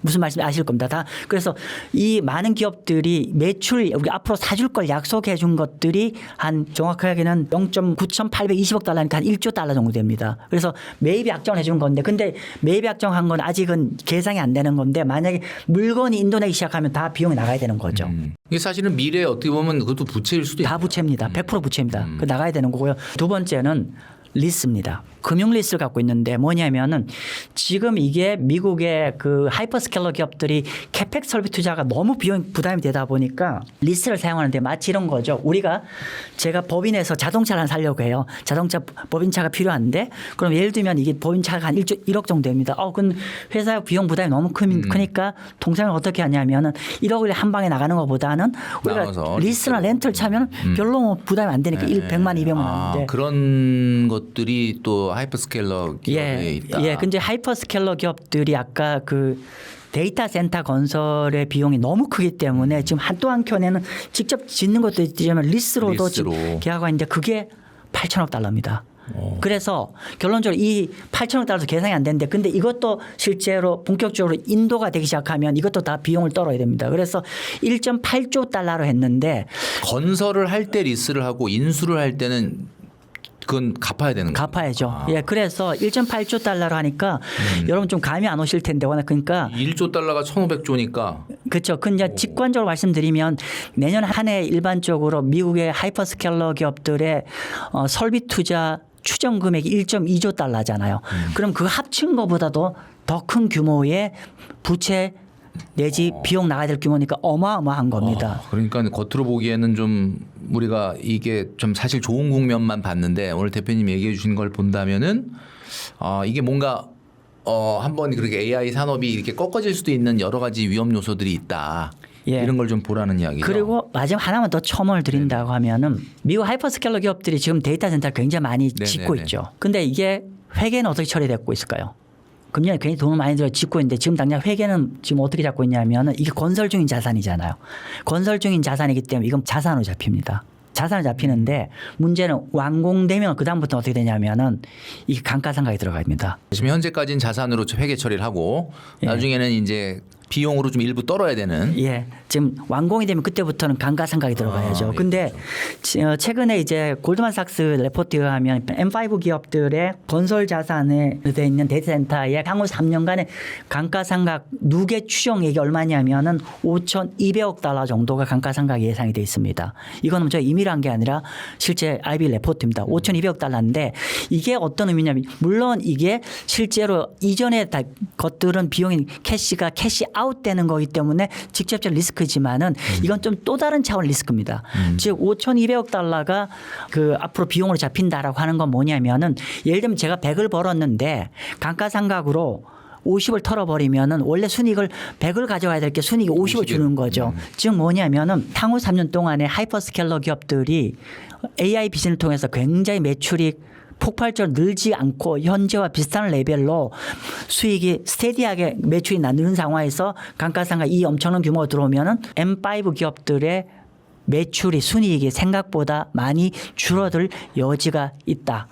[SPEAKER 2] 무슨 말씀 아실 겁니다. 다 그래서 이 많은 기업들이 매출 우리 앞으로 사줄 걸 약속해 준 것들이 한 정확하게는 0.9820억 달러니까 한 1조 달러 정도 됩니다. 그래서 매입 약정을 해 준 건데 근데 매입 약정한 건 아직은 계상이 안 되는 건데 만약에 물건이 인도내기 시작하면 다 비용이 나가야 되는 거죠.
[SPEAKER 1] 이게 사실은 미래에 어떻게 보면 그것도 부채일 수도
[SPEAKER 2] 다
[SPEAKER 1] 있어요.
[SPEAKER 2] 부채입니다. 100% 부채입니다. 그 나가야 되는 거고요. 두 번째는 리스입니다. 금융 리스를 갖고 있는데 뭐냐면은 지금 이게 미국의 그 하이퍼스케일러 기업들이 캐펙 설비 투자가 너무 비용 부담이 되다 보니까 리스를 사용하는데 마치 이런 거죠. 우리가 제가 법인에서 자동차를 하나 사려고 해요. 자동차 법인차가 필요한데 그럼 예를 들면 이게 법인차가 한 1억 정도 됩니다. 그건 회사 비용 부담이 너무 크니까 통상을 어떻게 하냐면은 1억을 한 방에 나가는 것보다는 우리가 리스나 렌트를 차면 별로 뭐 부담이 안 되니까 100만 200만 원인데
[SPEAKER 1] 그런 것들이 또 하이퍼스케일러 기업에 있다.
[SPEAKER 2] 예, 근데 하이퍼스케일러 기업들이 아까 그 데이터 센터 건설의 비용이 너무 크기 때문에 지금 또 한켠에는 직접 짓는 것도 있지만 리스로도 지금 계약하고 있는데 그게 8천억 달러입니다. 그래서 결론적으로 이 8천억 달러도 계산이 안 되는데 근데 이것도 실제로 본격적으로 인도가 되기 시작하면 이것도 다 비용을 떨어야 됩니다. 그래서 1.8조 달러로 했는데
[SPEAKER 1] 건설을 할 때 리스를 하고 인수를 할 때는 그건 갚아야 되는 거예요.
[SPEAKER 2] 갚아야죠. 예, 그래서 1.8조 달러로 하니까 여러분 좀 감이 안 오실 텐데 워낙 그러니까
[SPEAKER 1] 1조 달러가 1,500조니까
[SPEAKER 2] 그렇죠. 그 이제 직관적으로 말씀드리면 내년 한 해 일반적으로 미국의 하이퍼스케일러 기업들의 설비 투자 추정 금액이 1.2조 달러잖아요. 그럼 그 합친 것보다도 더 큰 규모의 부채 내지 비용 나가야 될 규모니까 어마어마한 겁니다.
[SPEAKER 1] 그러니까 겉으로 보기에는 좀 우리가 이게 좀 사실 좋은 국면만 봤는데 오늘 대표님 얘기해 주신 걸 본다면은 이게 뭔가 한번 그렇게 AI 산업이 이렇게 꺾어질 수도 있는 여러 가지 위험 요소들이 있다.
[SPEAKER 2] 예.
[SPEAKER 1] 이런 걸 좀 보라는 이야기죠.
[SPEAKER 2] 그리고 마지막 하나만 더 첨언을 드린다고 하면은 미국 하이퍼스케일러 기업들이 지금 데이터 센터를 굉장히 많이 짓고 있죠. 근데 이게 회계는 어떻게 처리되고 있을까요? 금년에 괜히 돈을 많이 들어 짓고 있는데 지금 당장 회계는 지금 어떻게 잡고 있냐면은 이게 건설 중인 자산이잖아요. 건설 중인 자산이기 때문에 이건 자산으로 잡힙니다. 자산을 잡히는데 문제는 완공되면 그다음부터 어떻게 되냐면은 이게 감가상각이 들어갑니다.
[SPEAKER 1] 지금 현재까지는 자산으로 회계 처리를 하고
[SPEAKER 2] 예.
[SPEAKER 1] 나중에는 이제 비용으로 좀 일부 떨어야 되는.
[SPEAKER 2] 예. 지금 완공이 되면 그때부터는 감가상각이 들어가야죠.
[SPEAKER 1] 예,
[SPEAKER 2] 근데 최근에 이제 골드만삭스 레포트에 의하면 M5 기업들의 건설 자산에 돼 있는 데이터센터의 향후 3년간의 감가상각 누계 추정액이 얼마냐면은 5,200억 달러 정도가 감가상각이 예상이 돼 있습니다. 이거는 저 임의로 한 게 아니라 실제 IB 레포트입니다. 5,200억 달러인데 이게 어떤 의미냐면 물론 이게 실제로 이전의 것들은 비용이 캐시가 캐시 아웃되는 거기 때문에 직접적 리스크지만은 이건 좀 또 다른 차원 리스크입니다. 즉 5,200억 달러가 그 앞으로 비용으로 잡힌다라고 하는 건 뭐냐면은 예를 들면 제가 100을 벌었는데 감가상각으로 50을 털어버리면은 원래 순이익을 100을 가져가야 될 게 순이익이 50을 주는 거죠. 즉 뭐냐면은 향후 3년 동안에 하이퍼스케일러 기업들이 AI 비즈니스를 통해서 굉장히 매출이 폭발적으로 늘지 않고 현재와 비슷한 레벨로 수익이 스테디하게 매출이 나는 상황에서 감가상각 이 엄청난 규모가 들어오면은 M5 기업들의 매출이 순이익이 생각보다 많이 줄어들 여지가 있다.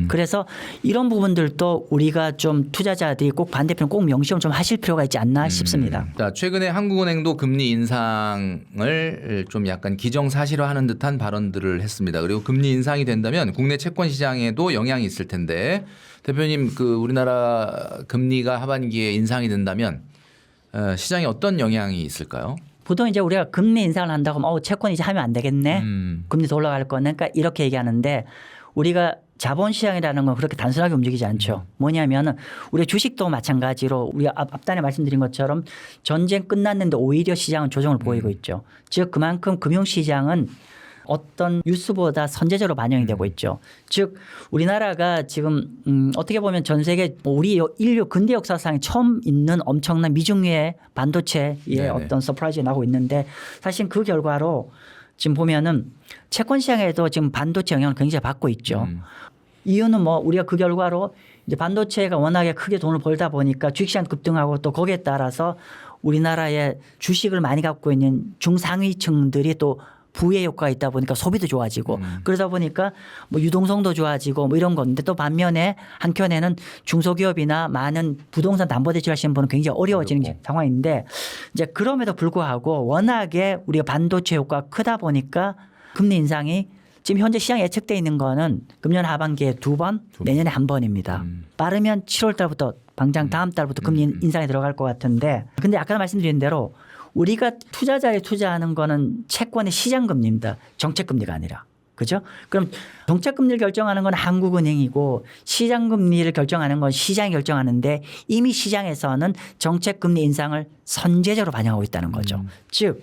[SPEAKER 2] 그래서 이런 부분들도 우리가 좀 투자자들이 꼭 반대편 꼭 명심을 좀 하실 필요가 있지 않나 싶습니다.
[SPEAKER 1] 자, 최근에 한국은행도 금리 인상을 좀 약간 기정사실화하는 듯한 발언들을 했습니다. 그리고 금리 인상이 된다면 국내 채권 시장에도 영향이 있을 텐데 대표님 그 우리나라 금리가 하반기에 인상이 된다면 시장에 어떤 영향이 있을까요?
[SPEAKER 2] 보통 이제 우리가 금리 인상을 한다고 하면 채권 이제 하면 안 되겠네. 금리 더 올라갈 거네. 그러니까 이렇게 얘기하는데 우리가 자본시장이라는 건 그렇게 단순하게 움직이지 않죠. 뭐냐면은 우리 주식도 마찬가지로 우리가 앞단에 말씀드린 것처럼 전쟁 끝났는데 오히려 시장은 조정을 보이고 있죠. 즉 그만큼 금융시장은 어떤 뉴스보다 선제적으로 반영이 되고 있죠. 즉 우리나라가 지금 어떻게 보면 전 세계 우리 인류 근대 역사상에 처음 있는 엄청난 미중유의 반도체의
[SPEAKER 1] 네네.
[SPEAKER 2] 어떤 서프라이즈가 나고 있는데 사실 그 결과로 지금 보면은 채권 시장에도 지금 반도체 영향을 굉장히 받고 있죠. 이유는 뭐 우리가 그 결과로 이제 반도체가 워낙에 크게 돈을 벌다 보니까 주식시장 급등하고 또 거기에 따라서 우리나라의 주식을 많이 갖고 있는 중상위층들이 또 부의 효과가 있다 보니까 소비도 좋아지고 그러다 보니까 뭐 유동성도 좋아지고 뭐 이런 건데 또 반면에 한켠에는 중소기업이나 많은 부동산 담보대출 하시는 분은 굉장히 어려워지는 상황인데 이제 그럼에도 불구하고 워낙에 우리가 반도체 효과가 크다 보니까 금리 인상이 지금 현재 시장에 예측돼 있는 거는 금년 하반기에 2번, 내년에 1번입니다. 빠르면 7월 달부터 당장 다음 달부터 금리 인상이 들어갈 것 같은데 근데 아까 말씀드린 대로 우리가 투자자에 투자하는 거는 채권의 시장금리입니다. 정책금리가 아니라. 그죠? 그럼 정책금리를 결정하는 건 한국은행이고 시장금리를 결정하는 건 시장이 결정하는데 이미 시장에서는 정책금리 인상을 선제적으로 반영하고 있다는 거죠. 즉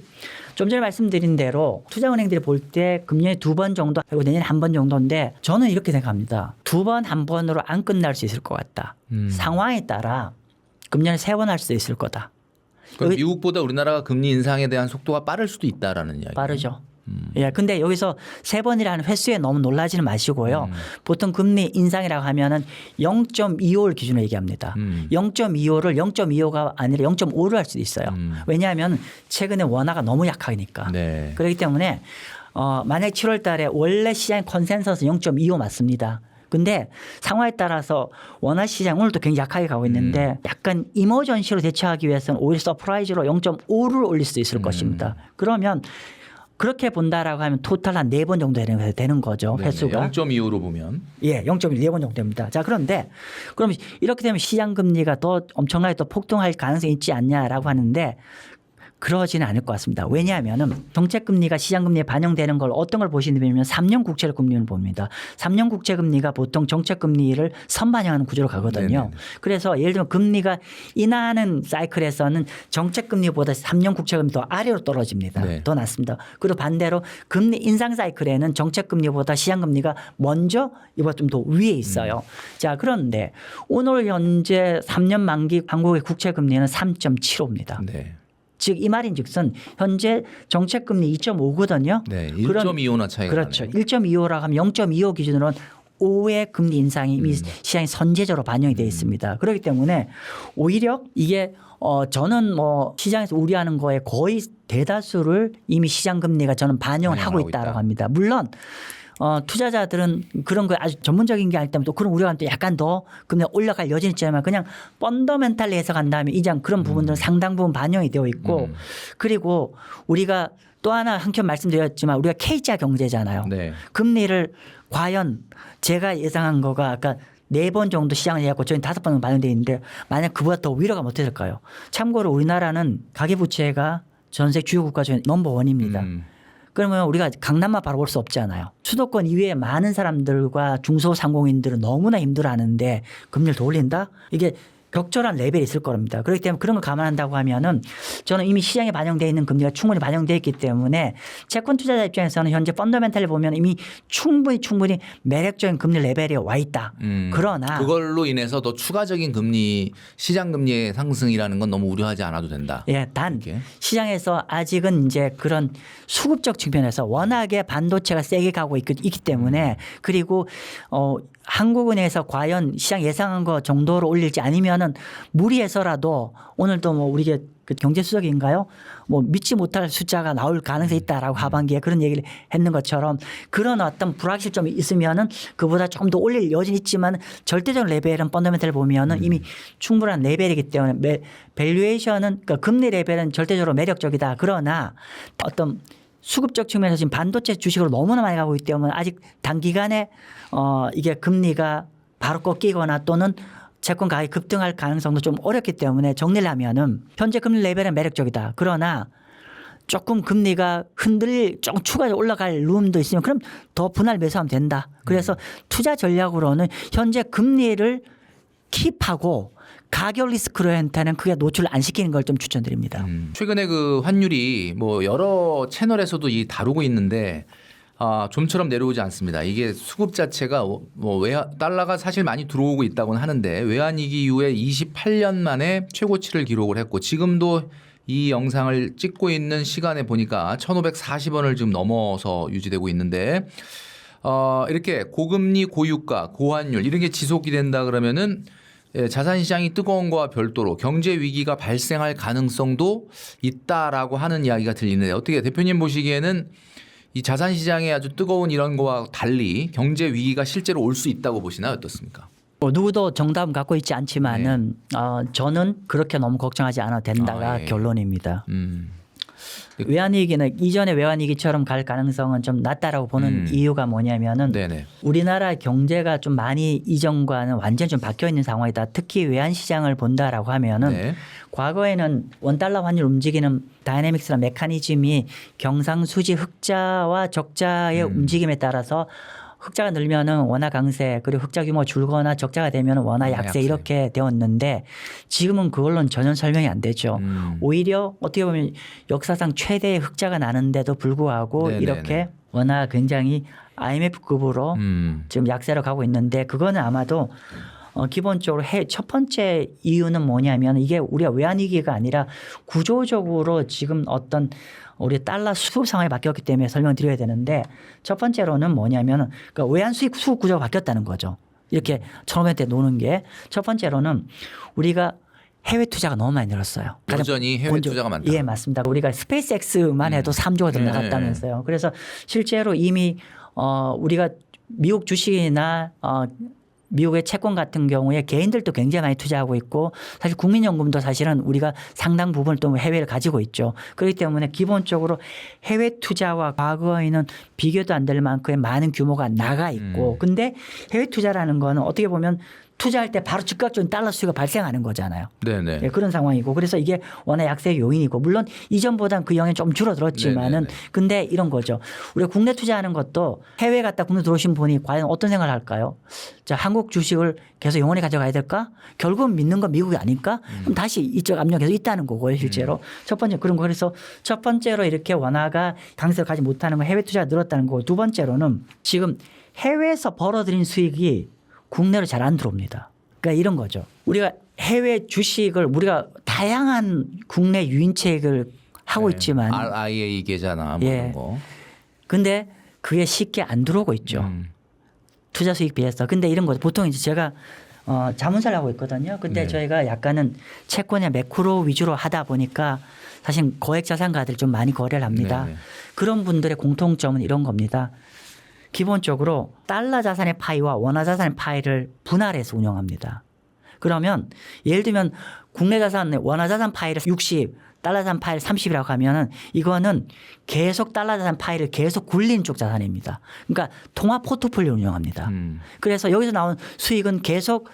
[SPEAKER 2] 좀 전에 말씀드린 대로 투자은행들이 볼 때 금년에 2번 정도 그리고 내년에 1번 정도인데 저는 이렇게 생각합니다. 2번, 1번으로 안 끝날 수 있을 것 같다. 상황에 따라 금년에 3번 할 수도 있을 거다.
[SPEAKER 1] 그러니까 미국보다 우리나라가 금리 인상에 대한 속도가 빠를 수도 있다라는 이야기.
[SPEAKER 2] 빠르죠. 예, 근데 여기서 3번이라는 횟수에 너무 놀라지는 마시고요. 보통 금리 인상이라고 하면은 0.25를 기준으로 얘기합니다. 0.25를 0.25가 아니라 0.5를 할 수도 있어요. 왜냐하면 최근에 원화가 너무 약하니까.
[SPEAKER 1] 네.
[SPEAKER 2] 그렇기 때문에 만약 7월 달에 원래 시장 컨센서스 0.25 맞습니다. 근데 상황에 따라서 원화 시장 오늘도 굉장히 약하게 가고 있는데 약간 이머전시로 대처하기 위해서는 오히려 서프라이즈로 0.5를 올릴 수도 있을 것입니다. 그러면 그렇게 본다라고 하면 토탈 한 4번 정도 되는 거죠. 횟수가.
[SPEAKER 1] 0.25로 보면.
[SPEAKER 2] 예, 0.14번 정도 됩니다. 자, 그런데 그럼 이렇게 되면 시장 금리가 더 엄청나게 또 폭등할 가능성이 있지 않냐라고 하는데 그러지는 않을 것 같습니다. 왜냐하면은 정책 금리가 시장 금리에 반영되는 걸 어떤 걸 보시냐면 3년 국채 금리를 봅니다. 3년 국채 금리가 보통 정책 금리를 선반영하는 구조로 가거든요.
[SPEAKER 1] 네네네.
[SPEAKER 2] 그래서 예를 들면 금리가 인하하는 사이클에서는 정책 금리보다 3년 국채 금리 더 아래로 떨어집니다.
[SPEAKER 1] 네.
[SPEAKER 2] 더 낮습니다. 그리고 반대로 금리 인상 사이클에는 정책 금리보다 시장 금리가 먼저 이보다 좀 더 위에 있어요. 자, 그런데 오늘 현재 3년 만기 한국의 국채 금리는 3.75입니다.
[SPEAKER 1] 네.
[SPEAKER 2] 즉 이 말인즉슨 현재 정책 금리 2.5거든요.
[SPEAKER 1] 네. 1.25나 차이가
[SPEAKER 2] 그렇죠.
[SPEAKER 1] 나네요.
[SPEAKER 2] 1.25라고 하면 0.25 기준으로는 5의 금리 인상이 이미 시장에 선제적으로 반영이 되어 있습니다. 그렇기 때문에 오히려 이게 저는 뭐 시장에서 우려하는 거에 거의 대다수를 이미 시장 금리가 저는 반영을 하고
[SPEAKER 1] 반영하고
[SPEAKER 2] 있다고
[SPEAKER 1] 있다.
[SPEAKER 2] 합니다. 물론 투자자들은 그런 거 아주 전문적인 게 아닐 때면 또 그런 우려가 또 약간 더 금리가 올라갈 여지는 있지만 그냥 펀더멘탈리 해석한다면 이장 그런 부분들은 상당 부분 반영이 되어 있고 그리고 우리가 또 하나 한편 말씀드렸지만 우리가 K자 경제잖아요.
[SPEAKER 1] 네.
[SPEAKER 2] 금리를 과연 제가 예상한 거가 아까 4번 정도 시장을 해갖고 저희는 5번 반영돼 있는데 만약 그보다 더 위로가 못 했을까요? 참고로 우리나라는 가계부채가 전세 주요 국가 중에 넘버1입니다. 그러면 우리가 강남만 바라볼 수 없잖아요. 수도권 이외에 많은 사람들과 중소상공인들은 너무나 힘들어하는데 금리를 더 올린다? 이게 적절한 레벨이 있을 겁니다. 그렇기 때문에 그런 걸 감안한다고 하면은 저는 이미 시장에 반영되어 있는 금리가 충분히 반영되어 있기 때문에 채권 투자자 입장에서는 현재 펀더멘탈을 보면 이미 충분히 매력적인 금리 레벨에 와 있다. 그러나
[SPEAKER 1] 그걸로 인해서 더 추가적인 금리 시장 금리의 상승이라는 건 너무 우려하지 않아도 된다.
[SPEAKER 2] 예, 단
[SPEAKER 1] 이렇게.
[SPEAKER 2] 시장에서 아직은 이제 그런 수급적 측면에서 워낙에 반도체가 세게 가고 있기 때문에 그리고 한국은행에서 과연 시장 예상한 거 정도로 올릴지 아니면은 무리해서라도 오늘도 뭐 우리 그 경제수석인가요? 뭐 믿지 못할 숫자가 나올 가능성이 있다라고 하반기에 그런 얘기를 했는 것처럼 그런 어떤 불확실점이 있으면은 그보다 조금 더 올릴 여지는 있지만 절대적 레벨은 펀더멘탈을 보면은 이미 충분한 레벨이기 때문에 밸류에이션은 그러니까 금리 레벨은 절대적으로 매력적이다. 그러나 어떤 수급적 측면에서 지금 반도체 주식으로 너무나 많이 가고 있기 때문에 아직 단기간에 이게 금리가 바로 꺾이거나 또는 채권 가격이 급등할 가능성도 좀 어렵기 때문에 정리를 하면은 현재 금리 레벨은 매력적이다. 그러나 조금 금리가 조금 추가적으로 올라갈 룸도 있으면 그럼 더 분할 매수하면 된다. 그래서 투자 전략으로는 현재 금리를 킵하고 가격 리스크한테는 크게 노출을 안 시키는 걸 좀 추천드립니다.
[SPEAKER 1] 최근에 그 환율이 뭐 여러 채널에서도 이 다루고 있는데 좀처럼 내려오지 않습니다. 이게 수급 자체가 뭐 달러가 사실 많이 들어오고 있다고는 하는데 외환위기 이후에 28년 만에 최고치를 기록을 했고 지금도 이 영상을 찍고 있는 시간에 보니까 1,540원을 지금 넘어서 유지되고 있는데 이렇게 고금리, 고유가, 고환율 이런 게 지속이 된다 그러면은 자산 시장이 뜨거운 거와 별도로 경제 위기가 발생할 가능성도 있다라고 하는 이야기가 들리는데 어떻게 대표님 보시기에는 이 자산 시장의 아주 뜨거운 이런 거와 달리 경제 위기가 실제로 올 수 있다고 보시나요? 어떻습니까?
[SPEAKER 2] 누구도 정답은 갖고 있지 않지만은 저는 그렇게 너무 걱정하지 않아도 된다가
[SPEAKER 1] 예.
[SPEAKER 2] 결론입니다. 외환위기는 이전의 외환위기처럼 갈 가능성은 좀 낮다라고 보는 이유가 뭐냐면은
[SPEAKER 1] 네네.
[SPEAKER 2] 우리나라 경제가 좀 많이 이전과는 완전히 좀 바뀌어 있는 상황이다. 특히 외환시장을 본다라고 하면은
[SPEAKER 1] 네.
[SPEAKER 2] 과거에는 원달러 환율 움직이는 다이내믹스나 메커니즘이 경상수지 흑자와 적자의 움직임에 따라서 흑자가 늘면은 원화 강세 그리고 흑자 규모가 줄거나 적자가 되면 원화 약세 이렇게 되었는데 지금은 그걸로는 전혀 설명이 안 되죠. 오히려 어떻게 보면 역사상 최대의 흑자가 나는데도 불구하고
[SPEAKER 1] 네네네.
[SPEAKER 2] 이렇게 원화 굉장히 IMF급으로 지금 약세로 가고 있는데 그거는 아마도 기본적으로 첫 번째 이유는 뭐냐면 이게 우리가 외환위기가 아니라 구조적으로 지금 어떤 우리 달러 수급 상황이 바뀌었기 때문에 설명드려야 되는데 첫 번째로는 뭐냐면 그러니까 외환 수입 수급 구조가 바뀌었다는 거죠. 이렇게 1,500대 노는 게 첫 번째로는 우리가 해외 투자가 너무 많이 늘었어요.
[SPEAKER 1] 여전히 해외 투자가 많다.
[SPEAKER 2] 예, 맞습니다. 우리가 스페이스X만 해도 3조가 들어갔다면서요. 그래서 실제로 이미 우리가 미국 주식이나 미국의 채권 같은 경우에 개인들도 굉장히 많이 투자하고 있고 사실 국민연금도 사실은 우리가 상당 부분을 또 해외를 가지고 있죠. 그렇기 때문에 기본적으로 해외 투자와 과거에는 비교도 안 될 만큼의 많은 규모가 나가 있고 근데 해외 투자라는 거는 어떻게 보면 투자할 때 바로 즉각적인 달러 수요가 발생하는 거잖아요.
[SPEAKER 1] 네네.
[SPEAKER 2] 예, 그런 상황이고 그래서 이게 워낙 약세의 요인이고 물론 이전보다는 그 영향이 좀 줄어들었지만은
[SPEAKER 1] 네네네.
[SPEAKER 2] 근데 이런 거죠. 우리가 국내 투자하는 것도 해외 갔다 국내 들어오신 분이 과연 어떤 생각을 할까요? 자, 한국 주식을 계속 영원히 가져가야 될까? 결국은 믿는 건 미국이 아닐까? 그럼 다시 이쪽 압력이 계속 있다는 거고요, 실제로. 첫 번째 그런 거. 그래서 첫 번째로 이렇게 원화가 강세를 가지 못하는 건 해외 투자가 늘었다는 거고 두 번째로는 지금 해외에서 벌어들인 수익이 국내로 잘 안 들어옵니다. 그러니까 이런 거죠. 우리가 해외 주식을 우리가 다양한 국내 유인책을 하고 있지만
[SPEAKER 1] RIA 계좌나 뭐
[SPEAKER 2] 예.
[SPEAKER 1] 이런 거.
[SPEAKER 2] 근데 그게 쉽게 안 들어오고 있죠. 투자 수익 비해서. 근데 이런 거 보통 이제 제가 자문사를 하고 있거든요. 근데
[SPEAKER 1] 네.
[SPEAKER 2] 저희가 약간은 채권이나 매크로 위주로 하다 보니까 사실 거액 자산가들 좀 많이 거래를 합니다.
[SPEAKER 1] 네네.
[SPEAKER 2] 그런 분들의 공통점은 이런 겁니다. 기본적으로 달러 자산의 파이와 원화 자산의 파이를 분할해서 운영합니다. 그러면 예를 들면 국내 자산 원화 자산 파이를 60, 달러 자산 파이를 30이라고 하면은 이거는 계속 달러 자산 파이를 계속 굴린 쪽 자산입니다. 그러니까 통합 포트폴리오 운영합니다. 그래서 여기서 나온 수익은 계속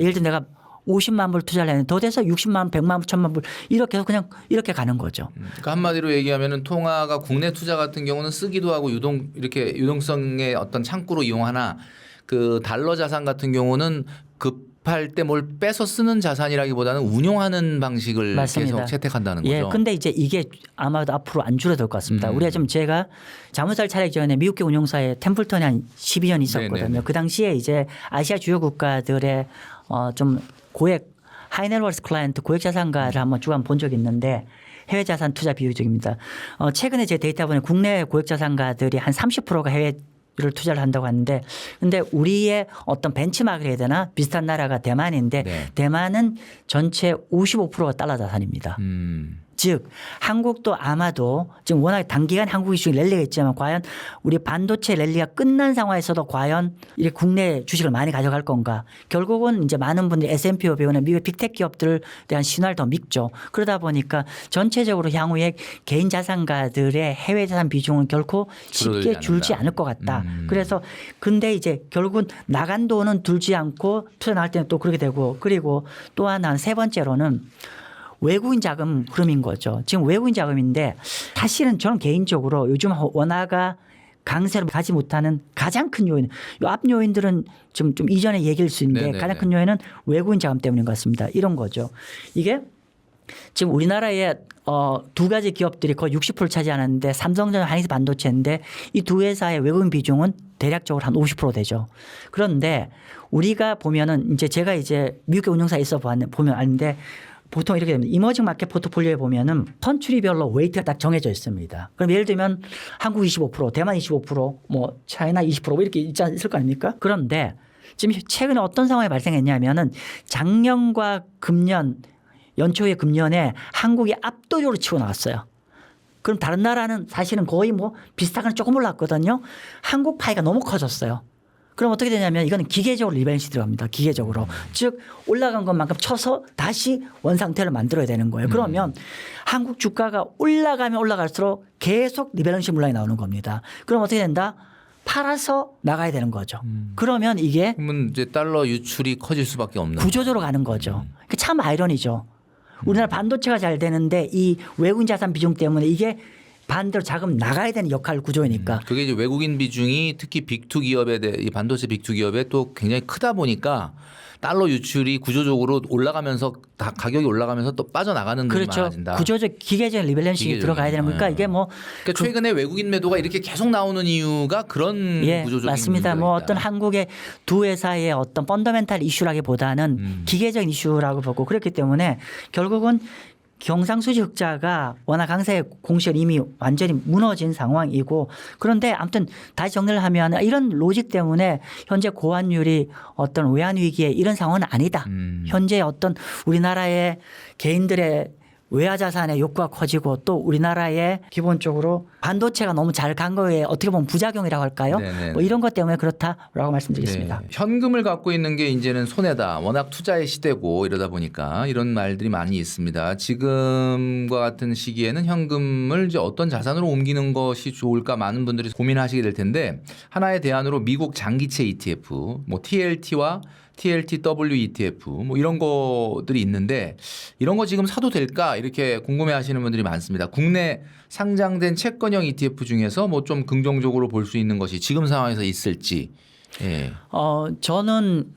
[SPEAKER 2] 예를 들면 내가 50만 불 투자를 했는데 더 돼서 60만 원, 100만 원, 1000만 불 이렇게 해서 그냥 이렇게 가는 거죠.
[SPEAKER 1] 그러니까 한마디로 얘기하면은 통화가 국내 투자 같은 경우는 쓰기도 하고 이렇게 유동성의 어떤 창구로 이용하나 그 달러 자산 같은 경우는 급할 때 뭘 빼서 쓰는 자산이라기보다는 운용하는 방식을
[SPEAKER 2] 맞습니다.
[SPEAKER 1] 계속 채택한다는 거죠.
[SPEAKER 2] 예, 근데 이제 이게 아마도 앞으로 안 줄어들 것 같습니다. 우리가 좀 제가 자문사를 차리기 전에 미국계 운용사에 템플턴에 한 12년 있었거든요.
[SPEAKER 1] 네네네.
[SPEAKER 2] 그 당시에 이제 아시아 주요 국가들의 좀 고액 하이네트워스 클라이언트 고액 자산가를 한번 쭉 본 적이 있는데 해외 자산 투자 비율적입니다. 최근에 제 데이터 보니 국내 고액 자산가들이 한 30%가 해외를 투자를 한다고 하는데 근데 우리의 어떤 벤치마크를 해야 되나 비슷한 나라가 대만인데
[SPEAKER 1] 네.
[SPEAKER 2] 대만은 전체 55%가 달러 자산입니다. 즉 한국도 아마도 지금 워낙 단기간 한국 이슈 랠리가 있지만 과연 우리 반도체 랠리가 끝난 상황에서도 과연 이렇게 국내 주식을 많이 가져갈 건가. 결국은 이제 많은 분들이 S&P 500은 미국 빅테크 기업들에 대한 신화를 더 믿죠. 그러다 보니까 전체적으로 향후에 개인 자산가들의 해외 자산 비중은 결코 쉽게
[SPEAKER 1] 줄어들지
[SPEAKER 2] 줄지
[SPEAKER 1] 않는다.
[SPEAKER 2] 않을 것 같다. 그래서 근데 이제 결국은 나간 돈은 들지 않고 투자 나갈 때는 또 그렇게 되고 그리고 또 하나 세 번째로는 외국인 자금 흐름인 거죠. 지금 외국인 자금인데 사실은 저는 개인적으로 요즘 원화가 강세로 가지 못하는 가장 큰 요인, 이 앞 요인들은 좀 이전에 얘기할 수 있는데
[SPEAKER 1] 네네네.
[SPEAKER 2] 가장 큰 요인은 외국인 자금 때문인 것 같습니다. 이런 거죠. 이게 지금 우리나라에 두 가지 기업들이 거의 60%를 차지하는데 삼성전자, 하이닉스 반도체인데 이 두 회사의 외국인 비중은 대략적으로 한 50% 되죠. 그런데 우리가 보면은 이제 제가 이제 미국의 운용사에 있어 보면 아는데 보통 이렇게 됩니다. 이머징 마켓 포트폴리오에 보면은 컨트리별로 웨이트가 딱 정해져 있습니다. 그럼 예를 들면 한국 25%, 대만 25%, 뭐 차이나 20% 뭐 이렇게 있을 거 아닙니까? 그런데 지금 최근에 어떤 상황이 발생했냐면은 작년과 금년 연초의 금년에 한국이 압도적으로 치고 나왔어요. 그럼 다른 나라는 사실은 거의 뭐 비슷하거나 조금 올랐거든요. 한국 파이가 너무 커졌어요. 그럼 어떻게 되냐면 이거는 기계적으로 리밸런스 들어갑니다. 기계적으로. 즉 올라간 것만큼 쳐서 다시 원상태를 만들어야 되는 거예요. 그러면 한국 주가가 올라가면 올라갈수록 계속 리밸런스 물량이 나오는 겁니다. 그럼 어떻게 된다? 팔아서 나가야 되는 거죠. 그러면 이게
[SPEAKER 1] 그러면 이제 달러 유출이 커질 수밖에 없는
[SPEAKER 2] 구조적으로 가는 거죠. 그게 참 아이러니죠. 우리나라 반도체가 잘 되는데 이 외국인 자산 비중 때문에 이게 반대로 자금 나가야 되는 역할 구조이니까.
[SPEAKER 1] 그게 이제 외국인 비중이 특히 빅2 기업에 대해 이 반도체 빅2 기업에 또 굉장히 크다 보니까 달러 유출이 구조적으로 올라가면서 다 가격이 올라가면서 또 빠져나가는 일이
[SPEAKER 2] 그렇죠.
[SPEAKER 1] 많아진다.
[SPEAKER 2] 구조적 기계적인 리밸런싱이
[SPEAKER 1] 기계적인.
[SPEAKER 2] 들어가야 되는 거니까 이게 뭐
[SPEAKER 1] 그러니까 최근에 외국인 매도가 이렇게 계속 나오는 이유가 그런
[SPEAKER 2] 예,
[SPEAKER 1] 구조적인
[SPEAKER 2] 맞습니다.
[SPEAKER 1] 이유가
[SPEAKER 2] 뭐
[SPEAKER 1] 있다.
[SPEAKER 2] 어떤 한국의 두 회사의 어떤 펀더멘탈 이슈라기보다는 기계적인 이슈라고 보고 그렇기 때문에 결국은 경상수지 흑자가 워낙 강세 공시가 이미 완전히 무너진 상황이고 그런데 아무튼 다시 정리를 하면 이런 로직 때문에 현재 고환율이 어떤 외환 위기에 이런 상황은 아니다. 현재 어떤 우리나라의 개인들의 외화 자산의 욕구가 커지고 또 우리나라의 기본적으로 반도체가 너무 잘 간 거에 어떻게 보면 부작용이라고 할까요?
[SPEAKER 1] 네네.
[SPEAKER 2] 뭐 이런 것 때문에 그렇다라고 말씀드리겠습니다.
[SPEAKER 1] 네. 현금을 갖고 있는 게 이제는 손해다. 워낙 투자의 시대고 이러다 보니까 이런 말들이 많이 있습니다. 지금과 같은 시기에는 현금을 이제 어떤 자산으로 옮기는 것이 좋을까 많은 분들이 고민하시게 될 텐데 하나의 대안으로 미국 장기채 ETF, 뭐 TLT와 TLTW ETF 뭐 이런 것들이 있는데 이런 거 지금 사도 될까 이렇게 궁금해하시는 분들이 많습니다. 국내 상장된 채권형 ETF 중에서 뭐 좀 긍정적으로 볼 수 있는 것이 지금 상황에서 있을지. 예.
[SPEAKER 2] 저는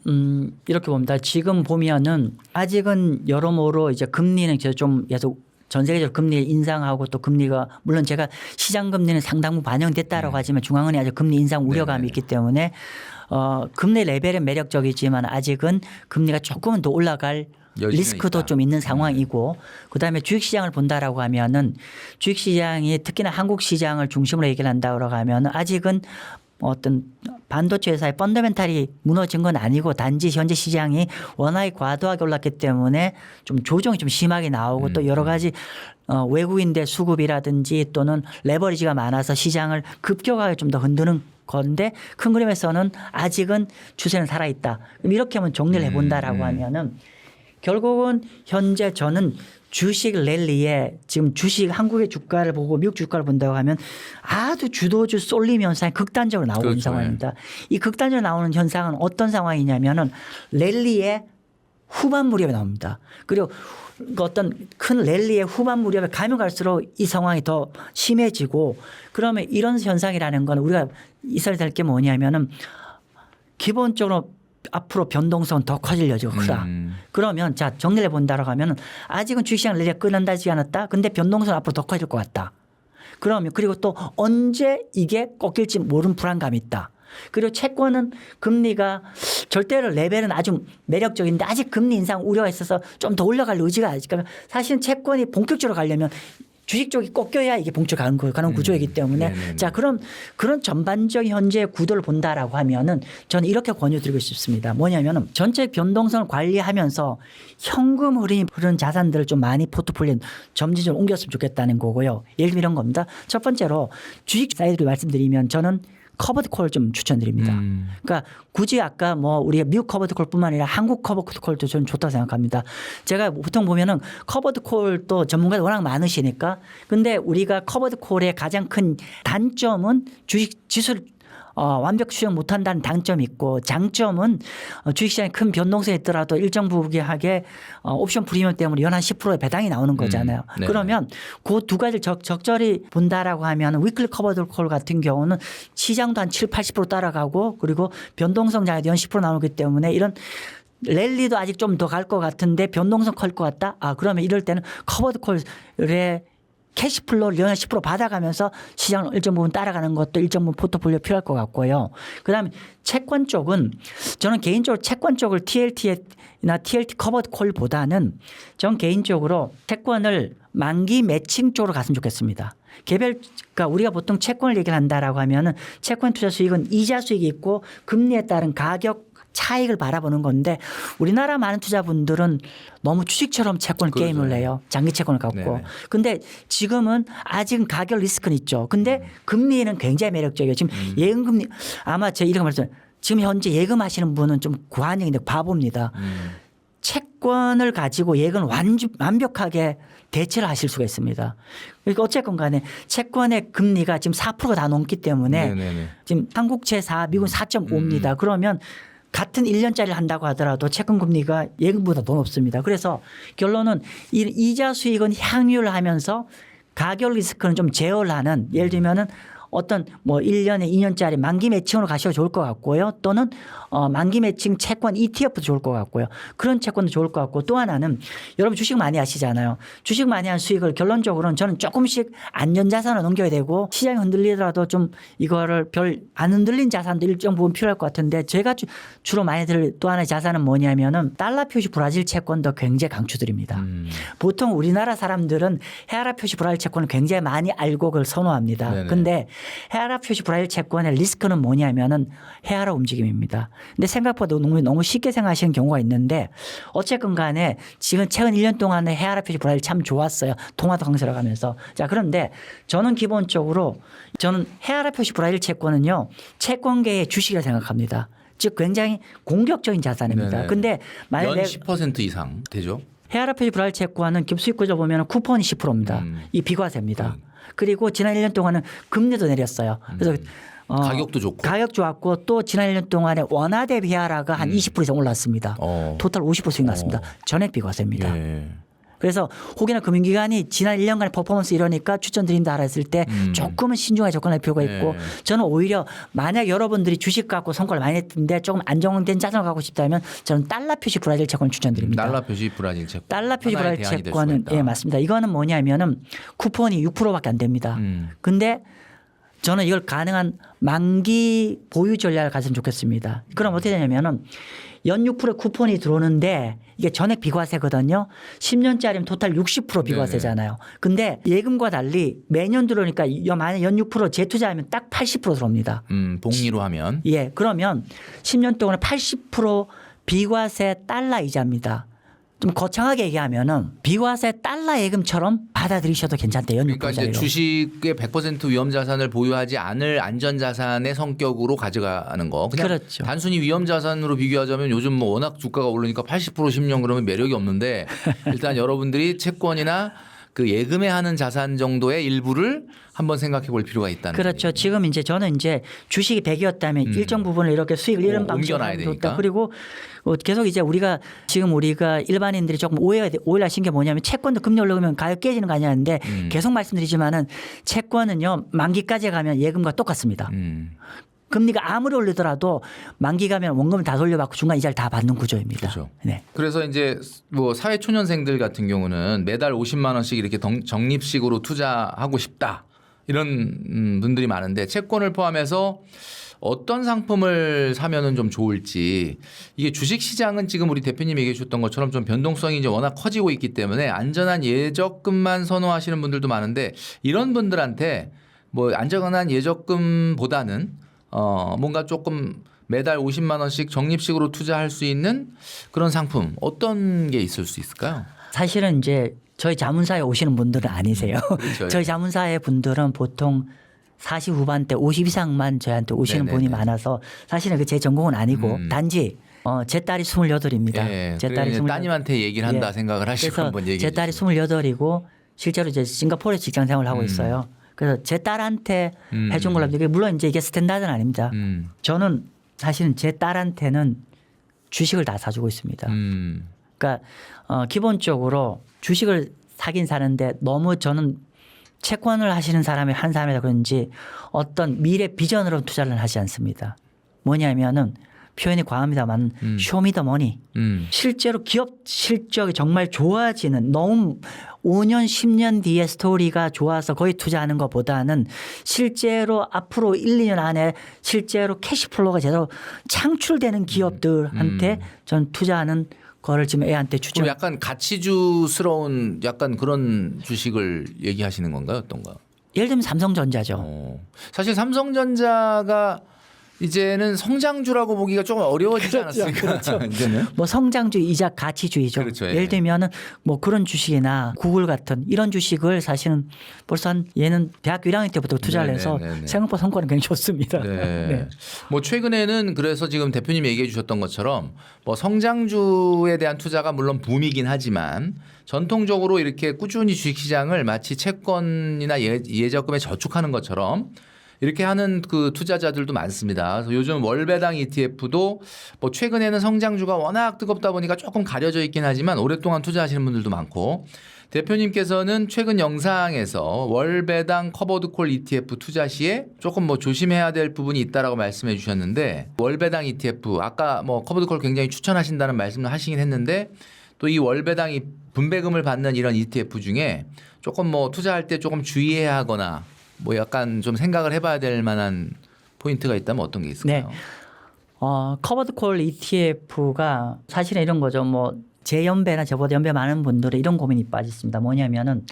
[SPEAKER 2] 이렇게 봅니다. 지금 보면은 아직은 여러모로 이제 금리는 좀 계속 전 세계적으로 금리를 인상하고 또 금리가 물론 제가 시장 금리는 상당 부분 반영됐다라고 하지만 중앙은행이 아직 금리 인상 우려감이 있기 때문에 금리 레벨은 매력적이지만 아직은 금리가 조금은 더 올라갈 리스크도
[SPEAKER 1] 있다.
[SPEAKER 2] 좀 있는 상황이고 그다음에 주식시장을 본다라고 하면은 주식시장이 특히나 한국 시장을 중심으로 얘기를 한다고 하면 아직은 어떤 반도체 회사의 펀더멘탈이 무너진 건 아니고 단지 현재 시장이 워낙에 과도하게 올랐기 때문에 좀 조정이 좀 심하게 나오고 또 여러 가지 외국인들 수급이라든지 또는 레버리지가 많아서 시장을 급격하게 좀 더 흔드는 건데 큰 그림에서는 아직은 추세는 살아있다. 그럼 이렇게 하면 정리를 해본다라고 하면은 결국은 현재 저는 주식 랠리에 지금 주식 한국의 주가를 보고 미국 주가를 본다고 하면 아주 주도주 쏠림 현상이 극단적으로 나오는
[SPEAKER 1] 그렇죠.
[SPEAKER 2] 상황입니다. 이 극단적으로 나오는 현상은 어떤 상황이냐면은 랠리의 후반 무렵에 나옵니다. 그리고 어떤 큰 랠리의 후반 무렵에 가면 갈수록 이 상황이 더 심해지고 그러면 이런 현상이라는 건 우리가 있어야 될 게 뭐냐면은 기본적으로 앞으로 변동성은 더 커질 여지가 크다. 그러면 자 정리를 해본다라고 하면 아직은 주식시장 랠리가 끝난다지 않았다. 근데 변동성은 앞으로 더 커질 것 같다. 그러면 그리고 또 언제 이게 꺾일지 모르는 불안감이 있다. 그리고 채권은 금리가 절대로 레벨은 아주 매력적인데 아직 금리 인상 우려가 있어서 좀 더 올라갈 의지가 아직 사실은 채권이 본격적으로 가려면 주식 쪽이 꺾여야 이게 본격적으로 가는 구조이기 때문에
[SPEAKER 1] 네네네.
[SPEAKER 2] 자 그런 전반적인 현재 구도를 본다라고 하면은 저는 이렇게 권유드리고 싶습니다. 뭐냐면은 전체 변동성을 관리하면서 현금 흐름이 흐르는 자산들을 좀 많이 포트폴리오에 점진적으로 옮겼으면 좋겠다는 거고요. 예를 들면 이런 겁니다. 첫 번째로 주식 사이드로 말씀드리면 저는 커버드 콜 좀 추천드립니다. 그러니까 굳이 아까 뭐 우리가 미국 커버드 콜뿐만 아니라 한국 커버드 콜도 저는 좋다고 생각합니다. 제가 보통 보면은 커버드 콜도 전문가들 워낙 많으시니까 근데 우리가 커버드 콜의 가장 큰 단점은 주식 지수를 완벽 수용 못한다는 단점이 있고 장점은 주식시장에 큰 변동성이 있더라도 일정 부분하게 옵션 프리미엄 때문에 연한 10%의 배당이 나오는 거잖아요.
[SPEAKER 1] 네.
[SPEAKER 2] 그러면 그 두 가지를 적절히 본다라고 하면 위클리 커버드 콜 같은 경우는 시장도 한 7, 80% 따라가고 그리고 변동성 장에도 연 10% 나오기 때문에 이런 랠리도 아직 좀 더 갈 것 같은데 변동성 클 것 같다. 그러면 이럴 때는 커버드 콜의 캐시플로를 연한 10% 받아가면서 시장을 일정 부분 따라가는 것도 일정 부분 포트폴리오 필요할 것 같고요. 그다음에 채권 쪽은 저는 개인적으로 채권 쪽을 TLT나 TLT 커버드 콜보다는 전 개인적으로 채권을 만기 매칭 쪽으로 갔으면 좋겠습니다. 그러니까 우리가 보통 채권을 얘기를 한다라고 하면은 채권 투자 수익은 이자 수익이 있고 금리에 따른 가격 차익을 바라보는 건데 우리나라 많은 투자분들은 너무 주식처럼 채권
[SPEAKER 1] 그렇죠.
[SPEAKER 2] 게임을 해요. 장기 채권을 갖고.
[SPEAKER 1] 네네.
[SPEAKER 2] 근데 지금은 아직은 가격 리스크는 있죠. 근데 금리는 굉장히 매력적이에요. 지금 예금금리 아마 제가 이런 말씀 지금 현재 예금하시는 분은 좀 과한형인데 바보입니다. 채권을 가지고 예금을 완벽하게 대체를 하실 수가 있습니다. 그러니까 어쨌건 간에 채권의 금리가 지금 4%가 다 넘기 때문에
[SPEAKER 1] 네네네.
[SPEAKER 2] 지금 한국채 4, 미국은 4.5입니다. 그러면 같은 1년짜리를 한다고 하더라도 채권 금리가 예금보다 더 높습니다. 그래서 결론은 이자 수익은 향유를 하면서 가격 리스크는 좀 제어를 하는 예를 들면은 어떤 뭐 1년에 2년짜리 만기 매칭으로 가셔도 좋을 것 같고요. 또는 만기 매칭 채권 ETF도 좋을 것 같고요. 그런 채권도 좋을 것 같고 또 하나는 여러분 주식 많이 하시잖아요. 주식 많이 한 수익을 결론적으로는 저는 조금씩 안전자산으로 넘겨야 되고 시장이 흔들리더라도 좀 이거를 별 안 흔들린 자산도 일정 부분 필요할 것 같은데 제가 주로 많이 들 또 하나의 자산은 뭐냐면은 달러 표시 브라질 채권도 굉장히 강추드립니다. 보통 우리나라 사람들은 헤아라 표시 브라질 채권을 굉장히 많이 알고 그걸 선호합니다.
[SPEAKER 1] 네네.
[SPEAKER 2] 근데 헤아라 표시 브라질 채권의 리스크는 뭐냐면은 헤아라 움직임입니다. 근데 생각보다 너무 쉽게 생각하시는 경우가 있는데 어쨌건 간에 지금 최근 1년 동안에 헤아라 표시 브라질 참 좋았어요. 통화도 강세로 가면서. 자, 그런데 저는 기본적으로 저는 헤아라 표시 브라질 채권은요. 채권계의 주식이라 생각합니다. 즉 굉장히 공격적인 자산입니다.
[SPEAKER 1] 네네.
[SPEAKER 2] 근데 만약에
[SPEAKER 1] 연 10% 이상 되죠.
[SPEAKER 2] 헤아라 표시 브라질 채권은 수익 구조 보면 쿠폰이 10%입니다. 이 비과세입니다. 그리고 지난 1년 동안은 금리도 내렸어요. 그래서
[SPEAKER 1] 가격도 좋고.
[SPEAKER 2] 가격 좋았고 또 지난 1년 동안에 원화 대비 헤아라가 한 20% 이상 올랐습니다. 토탈 50% 수익 났습니다. 전액 비과세입니다.
[SPEAKER 1] 예.
[SPEAKER 2] 그래서 혹여나 금융기관이 지난 1년간의 퍼포먼스 이러니까 추천드린다 했을 때 조금은 신중하게 접근할 필요가 있고 저는 오히려 만약 여러분들이 주식 갖고 성과를 많이 냈는데 조금 안정된 자산을 갖고 싶다면 저는 달러 표시 브라질 채권을 추천드립니다.
[SPEAKER 1] 달러 표시 브라질 채권.
[SPEAKER 2] 달러 표시
[SPEAKER 1] 하나의
[SPEAKER 2] 브라질
[SPEAKER 1] 대안이 될 수가
[SPEAKER 2] 채권은
[SPEAKER 1] 있다.
[SPEAKER 2] 예 맞습니다. 이거는 뭐냐면은 쿠폰이 6%밖에 안 됩니다. 근데 저는 이걸 가능한 만기 보유 전략을 가졌으면 좋겠습니다. 그럼 어떻게 되냐면은 연 6% 쿠폰이 들어오는데 이게 전액 비과세거든요. 10년짜리면 토탈 60% 비과세잖아요. 근데 예금과 달리 매년 들어오니까 만약 연 6% 재투자하면 딱 80% 들어옵니다.
[SPEAKER 1] 복리로 하면.
[SPEAKER 2] 예, 그러면 10년 동안에 80% 비과세 달러 이자입니다. 좀 거창하게 얘기하면은 비과세 달러 예금처럼 받아들이셔도 괜찮대요. 연 6%짜리로.
[SPEAKER 1] 그러니까 이제 주식의 100% 위험 자산을 보유하지 않을 안전 자산의 성격으로 가져가는 거. 그냥
[SPEAKER 2] 그렇죠.
[SPEAKER 1] 단순히 위험 자산으로 비교하자면 요즘 뭐 워낙 주가가 오르니까 80% 10년 그러면 매력이 없는데 일단 여러분들이 채권이나 그 예금에 하는 자산 정도의 일부를 한번 생각해 볼 필요가 있다는
[SPEAKER 2] 그렇죠.
[SPEAKER 1] 얘기죠.
[SPEAKER 2] 지금 이제 저는 이제 주식이 100이었다면 일정 부분을 이렇게 수익을 잃은 방식으로
[SPEAKER 1] 옮겨놔야 되니까.
[SPEAKER 2] 그리고 계속 이제 우리가 일반인들이 조금 오해를 하신 게 뭐냐면 채권도 금리 올라가면 가격 깨지는 거 아니냐는데 계속 말씀드리지만은 채권은요 만기까지 가면 예금과 똑같습니다. 금리가 아무리 올리더라도 만기 가면 원금을 다 돌려받고 중간 이자를 다 받는 구조입니다.
[SPEAKER 1] 그렇죠.
[SPEAKER 2] 네.
[SPEAKER 1] 그래서 이제 뭐 사회초년생들 같은 경우는 매달 50만 원씩 이렇게 적립식으로 투자하고 싶다 이런 분들이 많은데 채권을 포함해서 어떤 상품을 사면은 좀 좋을지 이게 주식 시장은 지금 우리 대표님이 얘기해 주셨던 것처럼 좀 변동성이 이제 워낙 커지고 있기 때문에 안전한 예적금만 선호하시는 분들도 많은데 이런 분들한테 뭐 안전한 예적금보다는 뭔가 조금 매달 50만 원씩 적립식으로 투자할 수 있는 그런 상품 어떤 게 있을 수 있을까요?
[SPEAKER 2] 사실은 이제 저희 자문사에 오시는 분들은 아니세요.
[SPEAKER 1] 그렇죠.
[SPEAKER 2] 저희 자문사의 분들은 보통 40 후반대 50 이상만 저희한테 오시는
[SPEAKER 1] 네네네.
[SPEAKER 2] 분이 많아서 사실은 그 제 전공은 아니고 단지 제 딸이 28입니다.
[SPEAKER 1] 예,
[SPEAKER 2] 제 딸이 28.
[SPEAKER 1] 따님한테 얘기를 한다
[SPEAKER 2] 예.
[SPEAKER 1] 생각을 하시고
[SPEAKER 2] 그래서
[SPEAKER 1] 한번 얘기해
[SPEAKER 2] 제 딸이
[SPEAKER 1] 주세요.
[SPEAKER 2] 28이고 실제로 이제 싱가포르에 직장 생활을 하고 있어요. 그래서 제 딸한테 해준 걸로 합니다. 물론 이제 이게 스탠다드는 아닙니다. 저는 사실은 제 딸한테는 주식을 다 사주고 있습니다. 그러니까 기본적으로 주식을 사긴 사는데 너무 저는 채권을 하시는 사람이 한 사람이라 그런지 어떤 미래 비전으로 투자를 하지 않습니다. 뭐냐면은 표현이 과합니다만 쇼미더머니 실제로 기업 실적이 정말 좋아지는 너무 5년 10년 뒤에 스토리가 좋아서 거의 투자하는 것보다는 실제로 앞으로 1, 2년 안에 실제로 캐시플로우가 제대로 창출되는 기업들한테 전 투자하는 거를 지금 애한테 추천.
[SPEAKER 1] 그럼 약간 가치주스러운 약간 그런 주식을 얘기하시는 건가요? 어떤가?
[SPEAKER 2] 예를 들면 삼성전자죠.
[SPEAKER 1] 사실 삼성전자가 이제는 성장주라고 보기가 조금 어려워지지 않았습니까? 이제는.
[SPEAKER 2] 뭐 성장주의자 가치주의죠.
[SPEAKER 1] 그렇죠. 예.
[SPEAKER 2] 예를 들면은 뭐 그런 주식이나 구글 같은 이런 주식을 사실은 벌써 한 얘는 대학교 1학년 때부터 투자를 해서
[SPEAKER 1] 네네네네.
[SPEAKER 2] 생각보다 성과는 굉장히 좋습니다.
[SPEAKER 1] 네.
[SPEAKER 2] 네.
[SPEAKER 1] 뭐 최근에는 그래서 지금 대표님이 얘기해 주셨던 것처럼 뭐 성장주에 대한 투자가 물론 붐이긴 하지만 전통적으로 이렇게 꾸준히 주식시장을 마치 채권이나 예적금에 저축하는 것처럼 이렇게 하는 그 투자자들도 많습니다. 그래서 요즘 월배당 ETF도 뭐 최근에는 성장주가 워낙 뜨겁다 보니까 조금 가려져 있긴 하지만 오랫동안 투자하시는 분들도 많고 대표님께서는 최근 영상에서 월배당 커버드콜 ETF 투자 시에 조금 뭐 조심해야 될 부분이 있다라고 말씀해 주셨는데 월배당 ETF 아까 뭐 커버드콜 굉장히 추천하신다는 말씀을 하시긴 했는데 또 이 월배당이 분배금을 받는 이런 ETF 중에 조금 뭐 투자할 때 조금 주의해야 하거나 뭐 약간 좀 생각을 해봐야 될 만한 포인트가 있다면 어떤 게 있을까요?
[SPEAKER 2] 네. 커버드콜 ETF가 사실은 이런 거죠. 뭐 제 연배나 저보다 연배 많은 분들은 이런 고민이 빠졌습니다. 뭐냐면은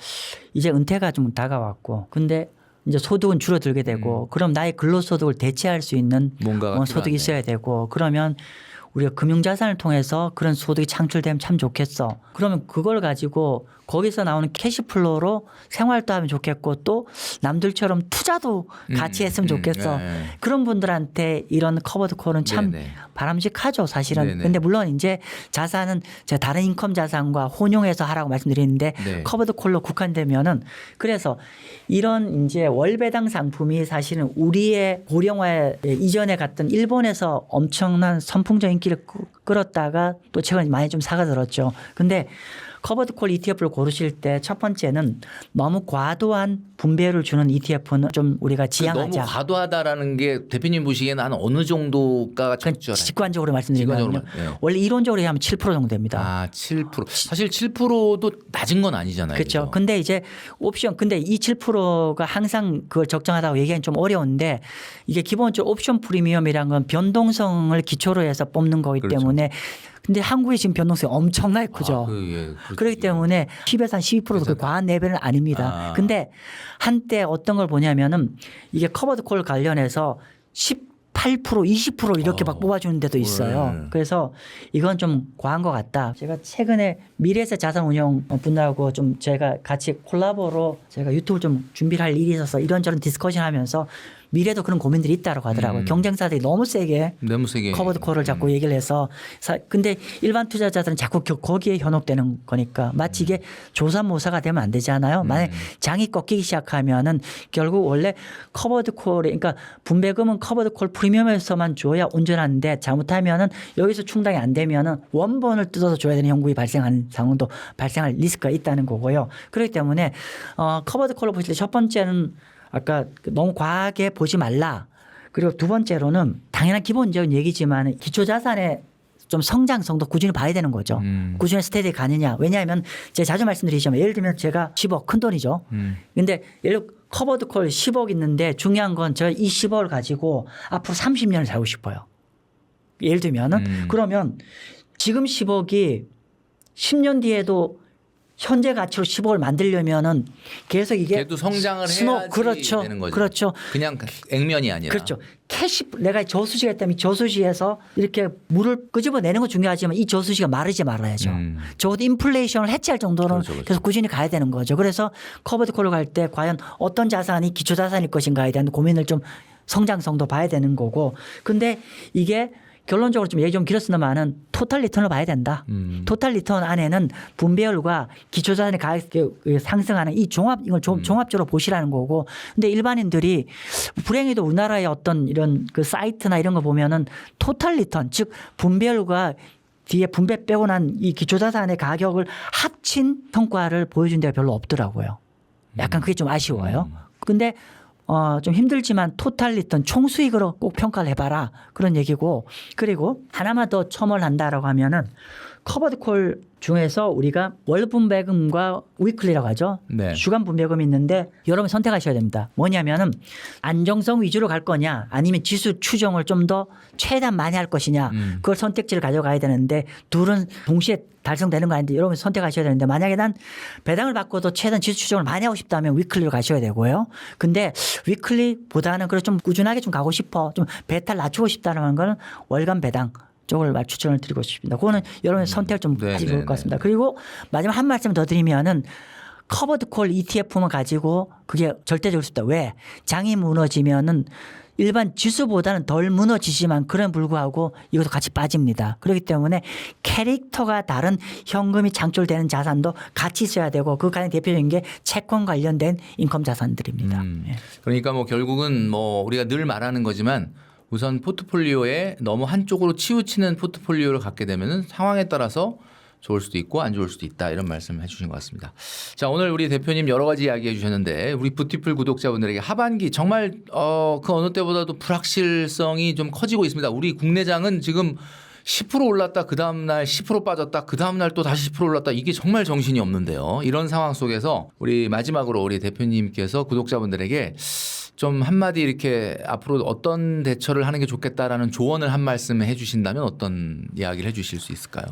[SPEAKER 2] 이제 은퇴가 좀 다가왔고 근데 이제 소득은 줄어들게 되고 그럼 나의 근로소득을 대체할 수 있는
[SPEAKER 1] 뭔가가
[SPEAKER 2] 소득이
[SPEAKER 1] 필요하네.
[SPEAKER 2] 있어야 되고 그러면 우리가 금융자산을 통해서 그런 소득이 창출되면 참 좋겠어. 그러면 그걸 가지고 거기서 나오는 캐시플로우로 생활도 하면 좋겠고 또 남들처럼 투자도 같이 했으면 좋겠어.
[SPEAKER 1] 네.
[SPEAKER 2] 그런 분들한테 이런 커버드 콜은 참
[SPEAKER 1] 네네.
[SPEAKER 2] 바람직하죠 사실은.
[SPEAKER 1] 네네.
[SPEAKER 2] 근데 물론 이제 자산은 제가 다른 인컴 자산과 혼용해서 하라고 말씀드리는데
[SPEAKER 1] 네.
[SPEAKER 2] 커버드 콜로 국한되면은 그래서 이런 이제 월배당 상품이 사실은 우리의 고령화 이전에 갔던 일본에서 엄청난 선풍적 인기를 끌었다가 또 최근에 많이 좀 사가들었죠. 근데 커버드 콜 ETF를 고르실 때 첫 번째는 너무 과도한 분배율을 주는 ETF는 좀 우리가 지양하자.
[SPEAKER 1] 너무 과도하다라는 게 대표님 보시기에는 한 어느 정도가 적절해요?
[SPEAKER 2] 직관적으로 말씀드리면
[SPEAKER 1] 직관적으로, 네.
[SPEAKER 2] 원래 이론적으로 얘기하면 7% 정도 됩니다.
[SPEAKER 1] 아, 7%. 사실 7%도 낮은 건 아니잖아요.
[SPEAKER 2] 그렇죠.
[SPEAKER 1] 그죠?
[SPEAKER 2] 근데 이제 옵션 근데 이 7%가 항상 그걸 적정하다고 얘기하기는 좀 어려운데 이게 기본적으로 옵션 프리미엄이란 건 변동성을 기초로 해서 뽑는 거기
[SPEAKER 1] 그렇죠.
[SPEAKER 2] 때문에 근데 한국이 지금 변동성이 엄청나게 크죠.
[SPEAKER 1] 그렇죠.
[SPEAKER 2] 그렇기 때문에 10에서 한 12%도 그 과한 레벨은 아닙니다.
[SPEAKER 1] 아.
[SPEAKER 2] 근데 한때 어떤 걸 보냐면은 이게 커버드 콜 관련해서 18% 20% 이렇게 막 뽑아주는 데도 있어요.
[SPEAKER 1] 네.
[SPEAKER 2] 그래서 이건 좀 과한 것 같다. 제가 최근에 미래에셋 자산운용 분들하고 좀 제가 같이 콜라보로 제가 유튜브 좀 준비를 할 일이 있어서 이런저런 디스커션 하면서 미래도 그런 고민들이 있다고 하더라고요. 경쟁사들이 너무 세게
[SPEAKER 1] 너무 세게
[SPEAKER 2] 커버드 콜을 자꾸 얘기를 해서 근데 일반 투자자들은 자꾸 거기에 현혹되는 거니까 마치 이게 조삼모사가 되면 안 되잖아요. 만약 장이 꺾이기 시작하면은 결국 원래 커버드 콜이 그러니까 분배금은 커버드 콜 프리미엄에서만 줘야 온전한데 잘못하면은 여기서 충당이 안 되면은 원본을 뜯어서 줘야 되는 형국이 발생하는 상황도 발생할 리스크가 있다는 거고요. 그렇기 때문에 커버드 콜을 보실 때 첫 번째는 아까 너무 과하게 보지 말라. 그리고 두 번째로는 당연한 기본적인 얘기지만 기초자산의 좀 성장성도 꾸준히 봐야 되는 거죠. 꾸준히 스테디 가느냐. 왜냐하면 제가 자주 말씀드리지만 예를 들면 제가 10억 큰 돈이죠. 근데 예를 들어 커버드 콜 10억 있는데 중요한 건 제가 이 10억을 가지고 앞으로 30년을 살고 싶어요. 예를 들면은 그러면 지금 10억이 10년 뒤에도 현재 가치로 10억을 만들려면은 계속 이게
[SPEAKER 1] 걔도 성장을 해야지
[SPEAKER 2] 그렇죠.
[SPEAKER 1] 되는 거죠.
[SPEAKER 2] 그렇죠.
[SPEAKER 1] 그냥 액면이 아니라.
[SPEAKER 2] 그렇죠. 내가 저수지가 있다면 저수지에서 이렇게 물을 끄집어내는 건 중요하지만 이 저수지가 마르지 말아야죠. 적어도 인플레이션을 해치할 정도는
[SPEAKER 1] 그렇죠.
[SPEAKER 2] 계속 꾸준히 가야 되는 거죠. 그래서 커버드 콜을 갈 때 과연 어떤 자산이 기초 자산일 것인가에 대한 고민을 좀 성장성도 봐야 되는 거고. 근데 이게 결론적으로 좀 얘기 좀 길었으나마는 토탈 리턴을 봐야 된다. 토탈 리턴 안에는 분배율과 기초자산의 가격이 상승하는 이 이걸 종합적으로 보시라는 거고. 근데 일반인들이 불행히도 우리나라의 어떤 이런 그 사이트나 이런 거 보면은 토탈 리턴 즉 분배율과 뒤에 분배 빼고 난 이 기초자산의 가격을 합친 평가를 보여준 데가 별로 없더라고요. 약간 그게 좀 아쉬워요. 근데 좀 힘들지만 토탈 리턴 총수익으로 꼭 평가를 해봐라 그런 얘기고 그리고 하나만 더 첨언을 한다라고 하면은 커버드 콜 중에서 우리가 월 분배금과 위클리라고 하죠.
[SPEAKER 1] 네.
[SPEAKER 2] 주간 분배금이 있는데 여러분 선택하셔야 됩니다. 뭐냐면은 안정성 위주로 갈 거냐 아니면 지수 추정을 좀 더 최대한 많이 할 것이냐 그걸 선택지를 가져가야 되는데 둘은 동시에 달성되는 거 아닌데 여러분 선택하셔야 되는데 만약에 난 배당을 받고도 최대한 지수 추정을 많이 하고 싶다면 위클리로 가셔야 되고요. 근데 위클리보다는 그래 좀 꾸준하게 좀 가고 싶어 좀 배탈 낮추고 싶다는 거는 월간 배당 쪽을 추천을 드리고 싶습니다. 그거는 여러분의 선택을 좀 하시면 좋을 것 같습니다. 그리고 마지막 한 말씀 더 드리면은 커버드 콜 ETF만 가지고 그게 절대적일 수 없다. 왜? 장이 무너지면은 일반 지수보다는 덜 무너지지만 그런 불구하고 이것도 같이 빠집니다. 그렇기 때문에 캐릭터가 다른 현금이 창출되는 자산도 같이 있어야 되고 그 가장 대표적인 게 채권 관련된 인컴 자산들입니다. 예.
[SPEAKER 1] 그러니까 뭐 결국은 뭐 우리가 늘 말하는 거지만 우선 포트폴리오에 너무 한쪽으로 치우치는 포트폴리오를 갖게 되면은 상황에 따라서 좋을 수도 있고 안 좋을 수도 있다 이런 말씀을 해주신 것 같습니다. 자 오늘 우리 대표님 여러 가지 이야기해 주셨는데 우리 뷰티풀 구독자분들에게 하반기 정말 그 어느 때보다도 불확실성이 좀 커지고 있습니다. 우리 국내장은 지금 10% 올랐다 그 다음날 10% 빠졌다 그 다음날 또 다시 10% 올랐다 이게 정말 정신이 없는데요. 이런 상황 속에서 우리 마지막으로 우리 대표님께서 구독자분들에게 좀 한마디 이렇게 앞으로 어떤 대처를 하는 게 좋겠다라는 조언을 한 말씀 해 주신다면 어떤 이야기를 해 주실 수 있을까요?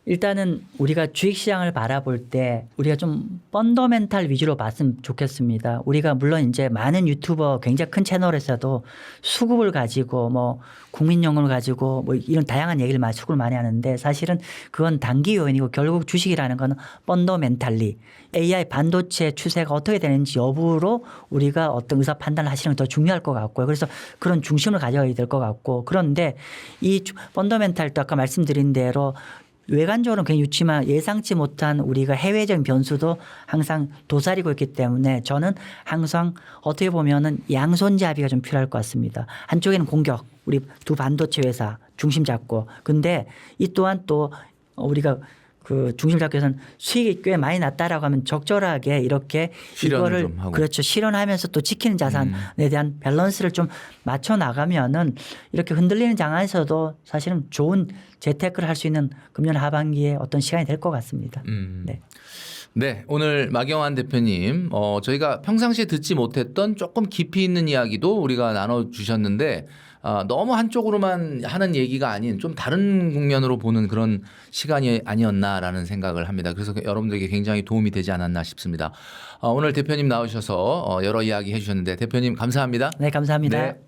[SPEAKER 2] 일단은 우리가 주식시장을 바라볼 때 우리가 좀 펀더멘탈 위주로 봤으면 좋겠습니다. 우리가 물론 이제 많은 유튜버 굉장히 큰 채널에서도 수급을 가지고 뭐 국민연금을 가지고 뭐 이런 다양한 얘기를 수급을 많이 하는데 사실은 그건 단기 요인이고 결국 주식이라는 건 펀더멘탈리 AI 반도체 추세가 어떻게 되는지 여부로 우리가 어떤 의사 판단을 하시는 게 더 중요할 것 같고요. 그래서 그런 중심을 가져야 될 것 같고 그런데 이 펀더멘탈도 아까 말씀드린 대로 외관적으로는 굉장히 좋지만 예상치 못한 우리가 해외적인 변수도 항상 도사리고 있기 때문에 저는 항상 어떻게 보면은 양손잡이가 좀 필요할 것 같습니다. 한쪽에는 공격, 우리 두 반도체 회사 중심 잡고 근데 이 또한 또 우리가 그 중심 잡기 위해서는 수익이 꽤 많이 났다라고 하면 적절하게 이렇게
[SPEAKER 1] 실현을
[SPEAKER 2] 이거를
[SPEAKER 1] 좀 하고.
[SPEAKER 2] 그렇죠. 실현하면서 또 지키는 자산에 대한 밸런스를 좀 맞춰 나가면은 이렇게 흔들리는 장안에서도 사실은 좋은 재테크를 할 수 있는 금년 하반기에 어떤 시간이 될 것 같습니다. 네.
[SPEAKER 1] 네, 오늘 마경환 대표님, 저희가 평상시에 듣지 못했던 조금 깊이 있는 이야기도 우리가 나눠주셨는데 너무 한쪽으로만 하는 얘기가 아닌 좀 다른 국면으로 보는 그런 시간이 아니었나라는 생각을 합니다. 그래서 여러분들에게 굉장히 도움이 되지 않았나 싶습니다. 오늘 대표님 나오셔서 여러 이야기 해주셨는데 대표님 감사합니다.
[SPEAKER 2] 네, 감사합니다.
[SPEAKER 1] 네.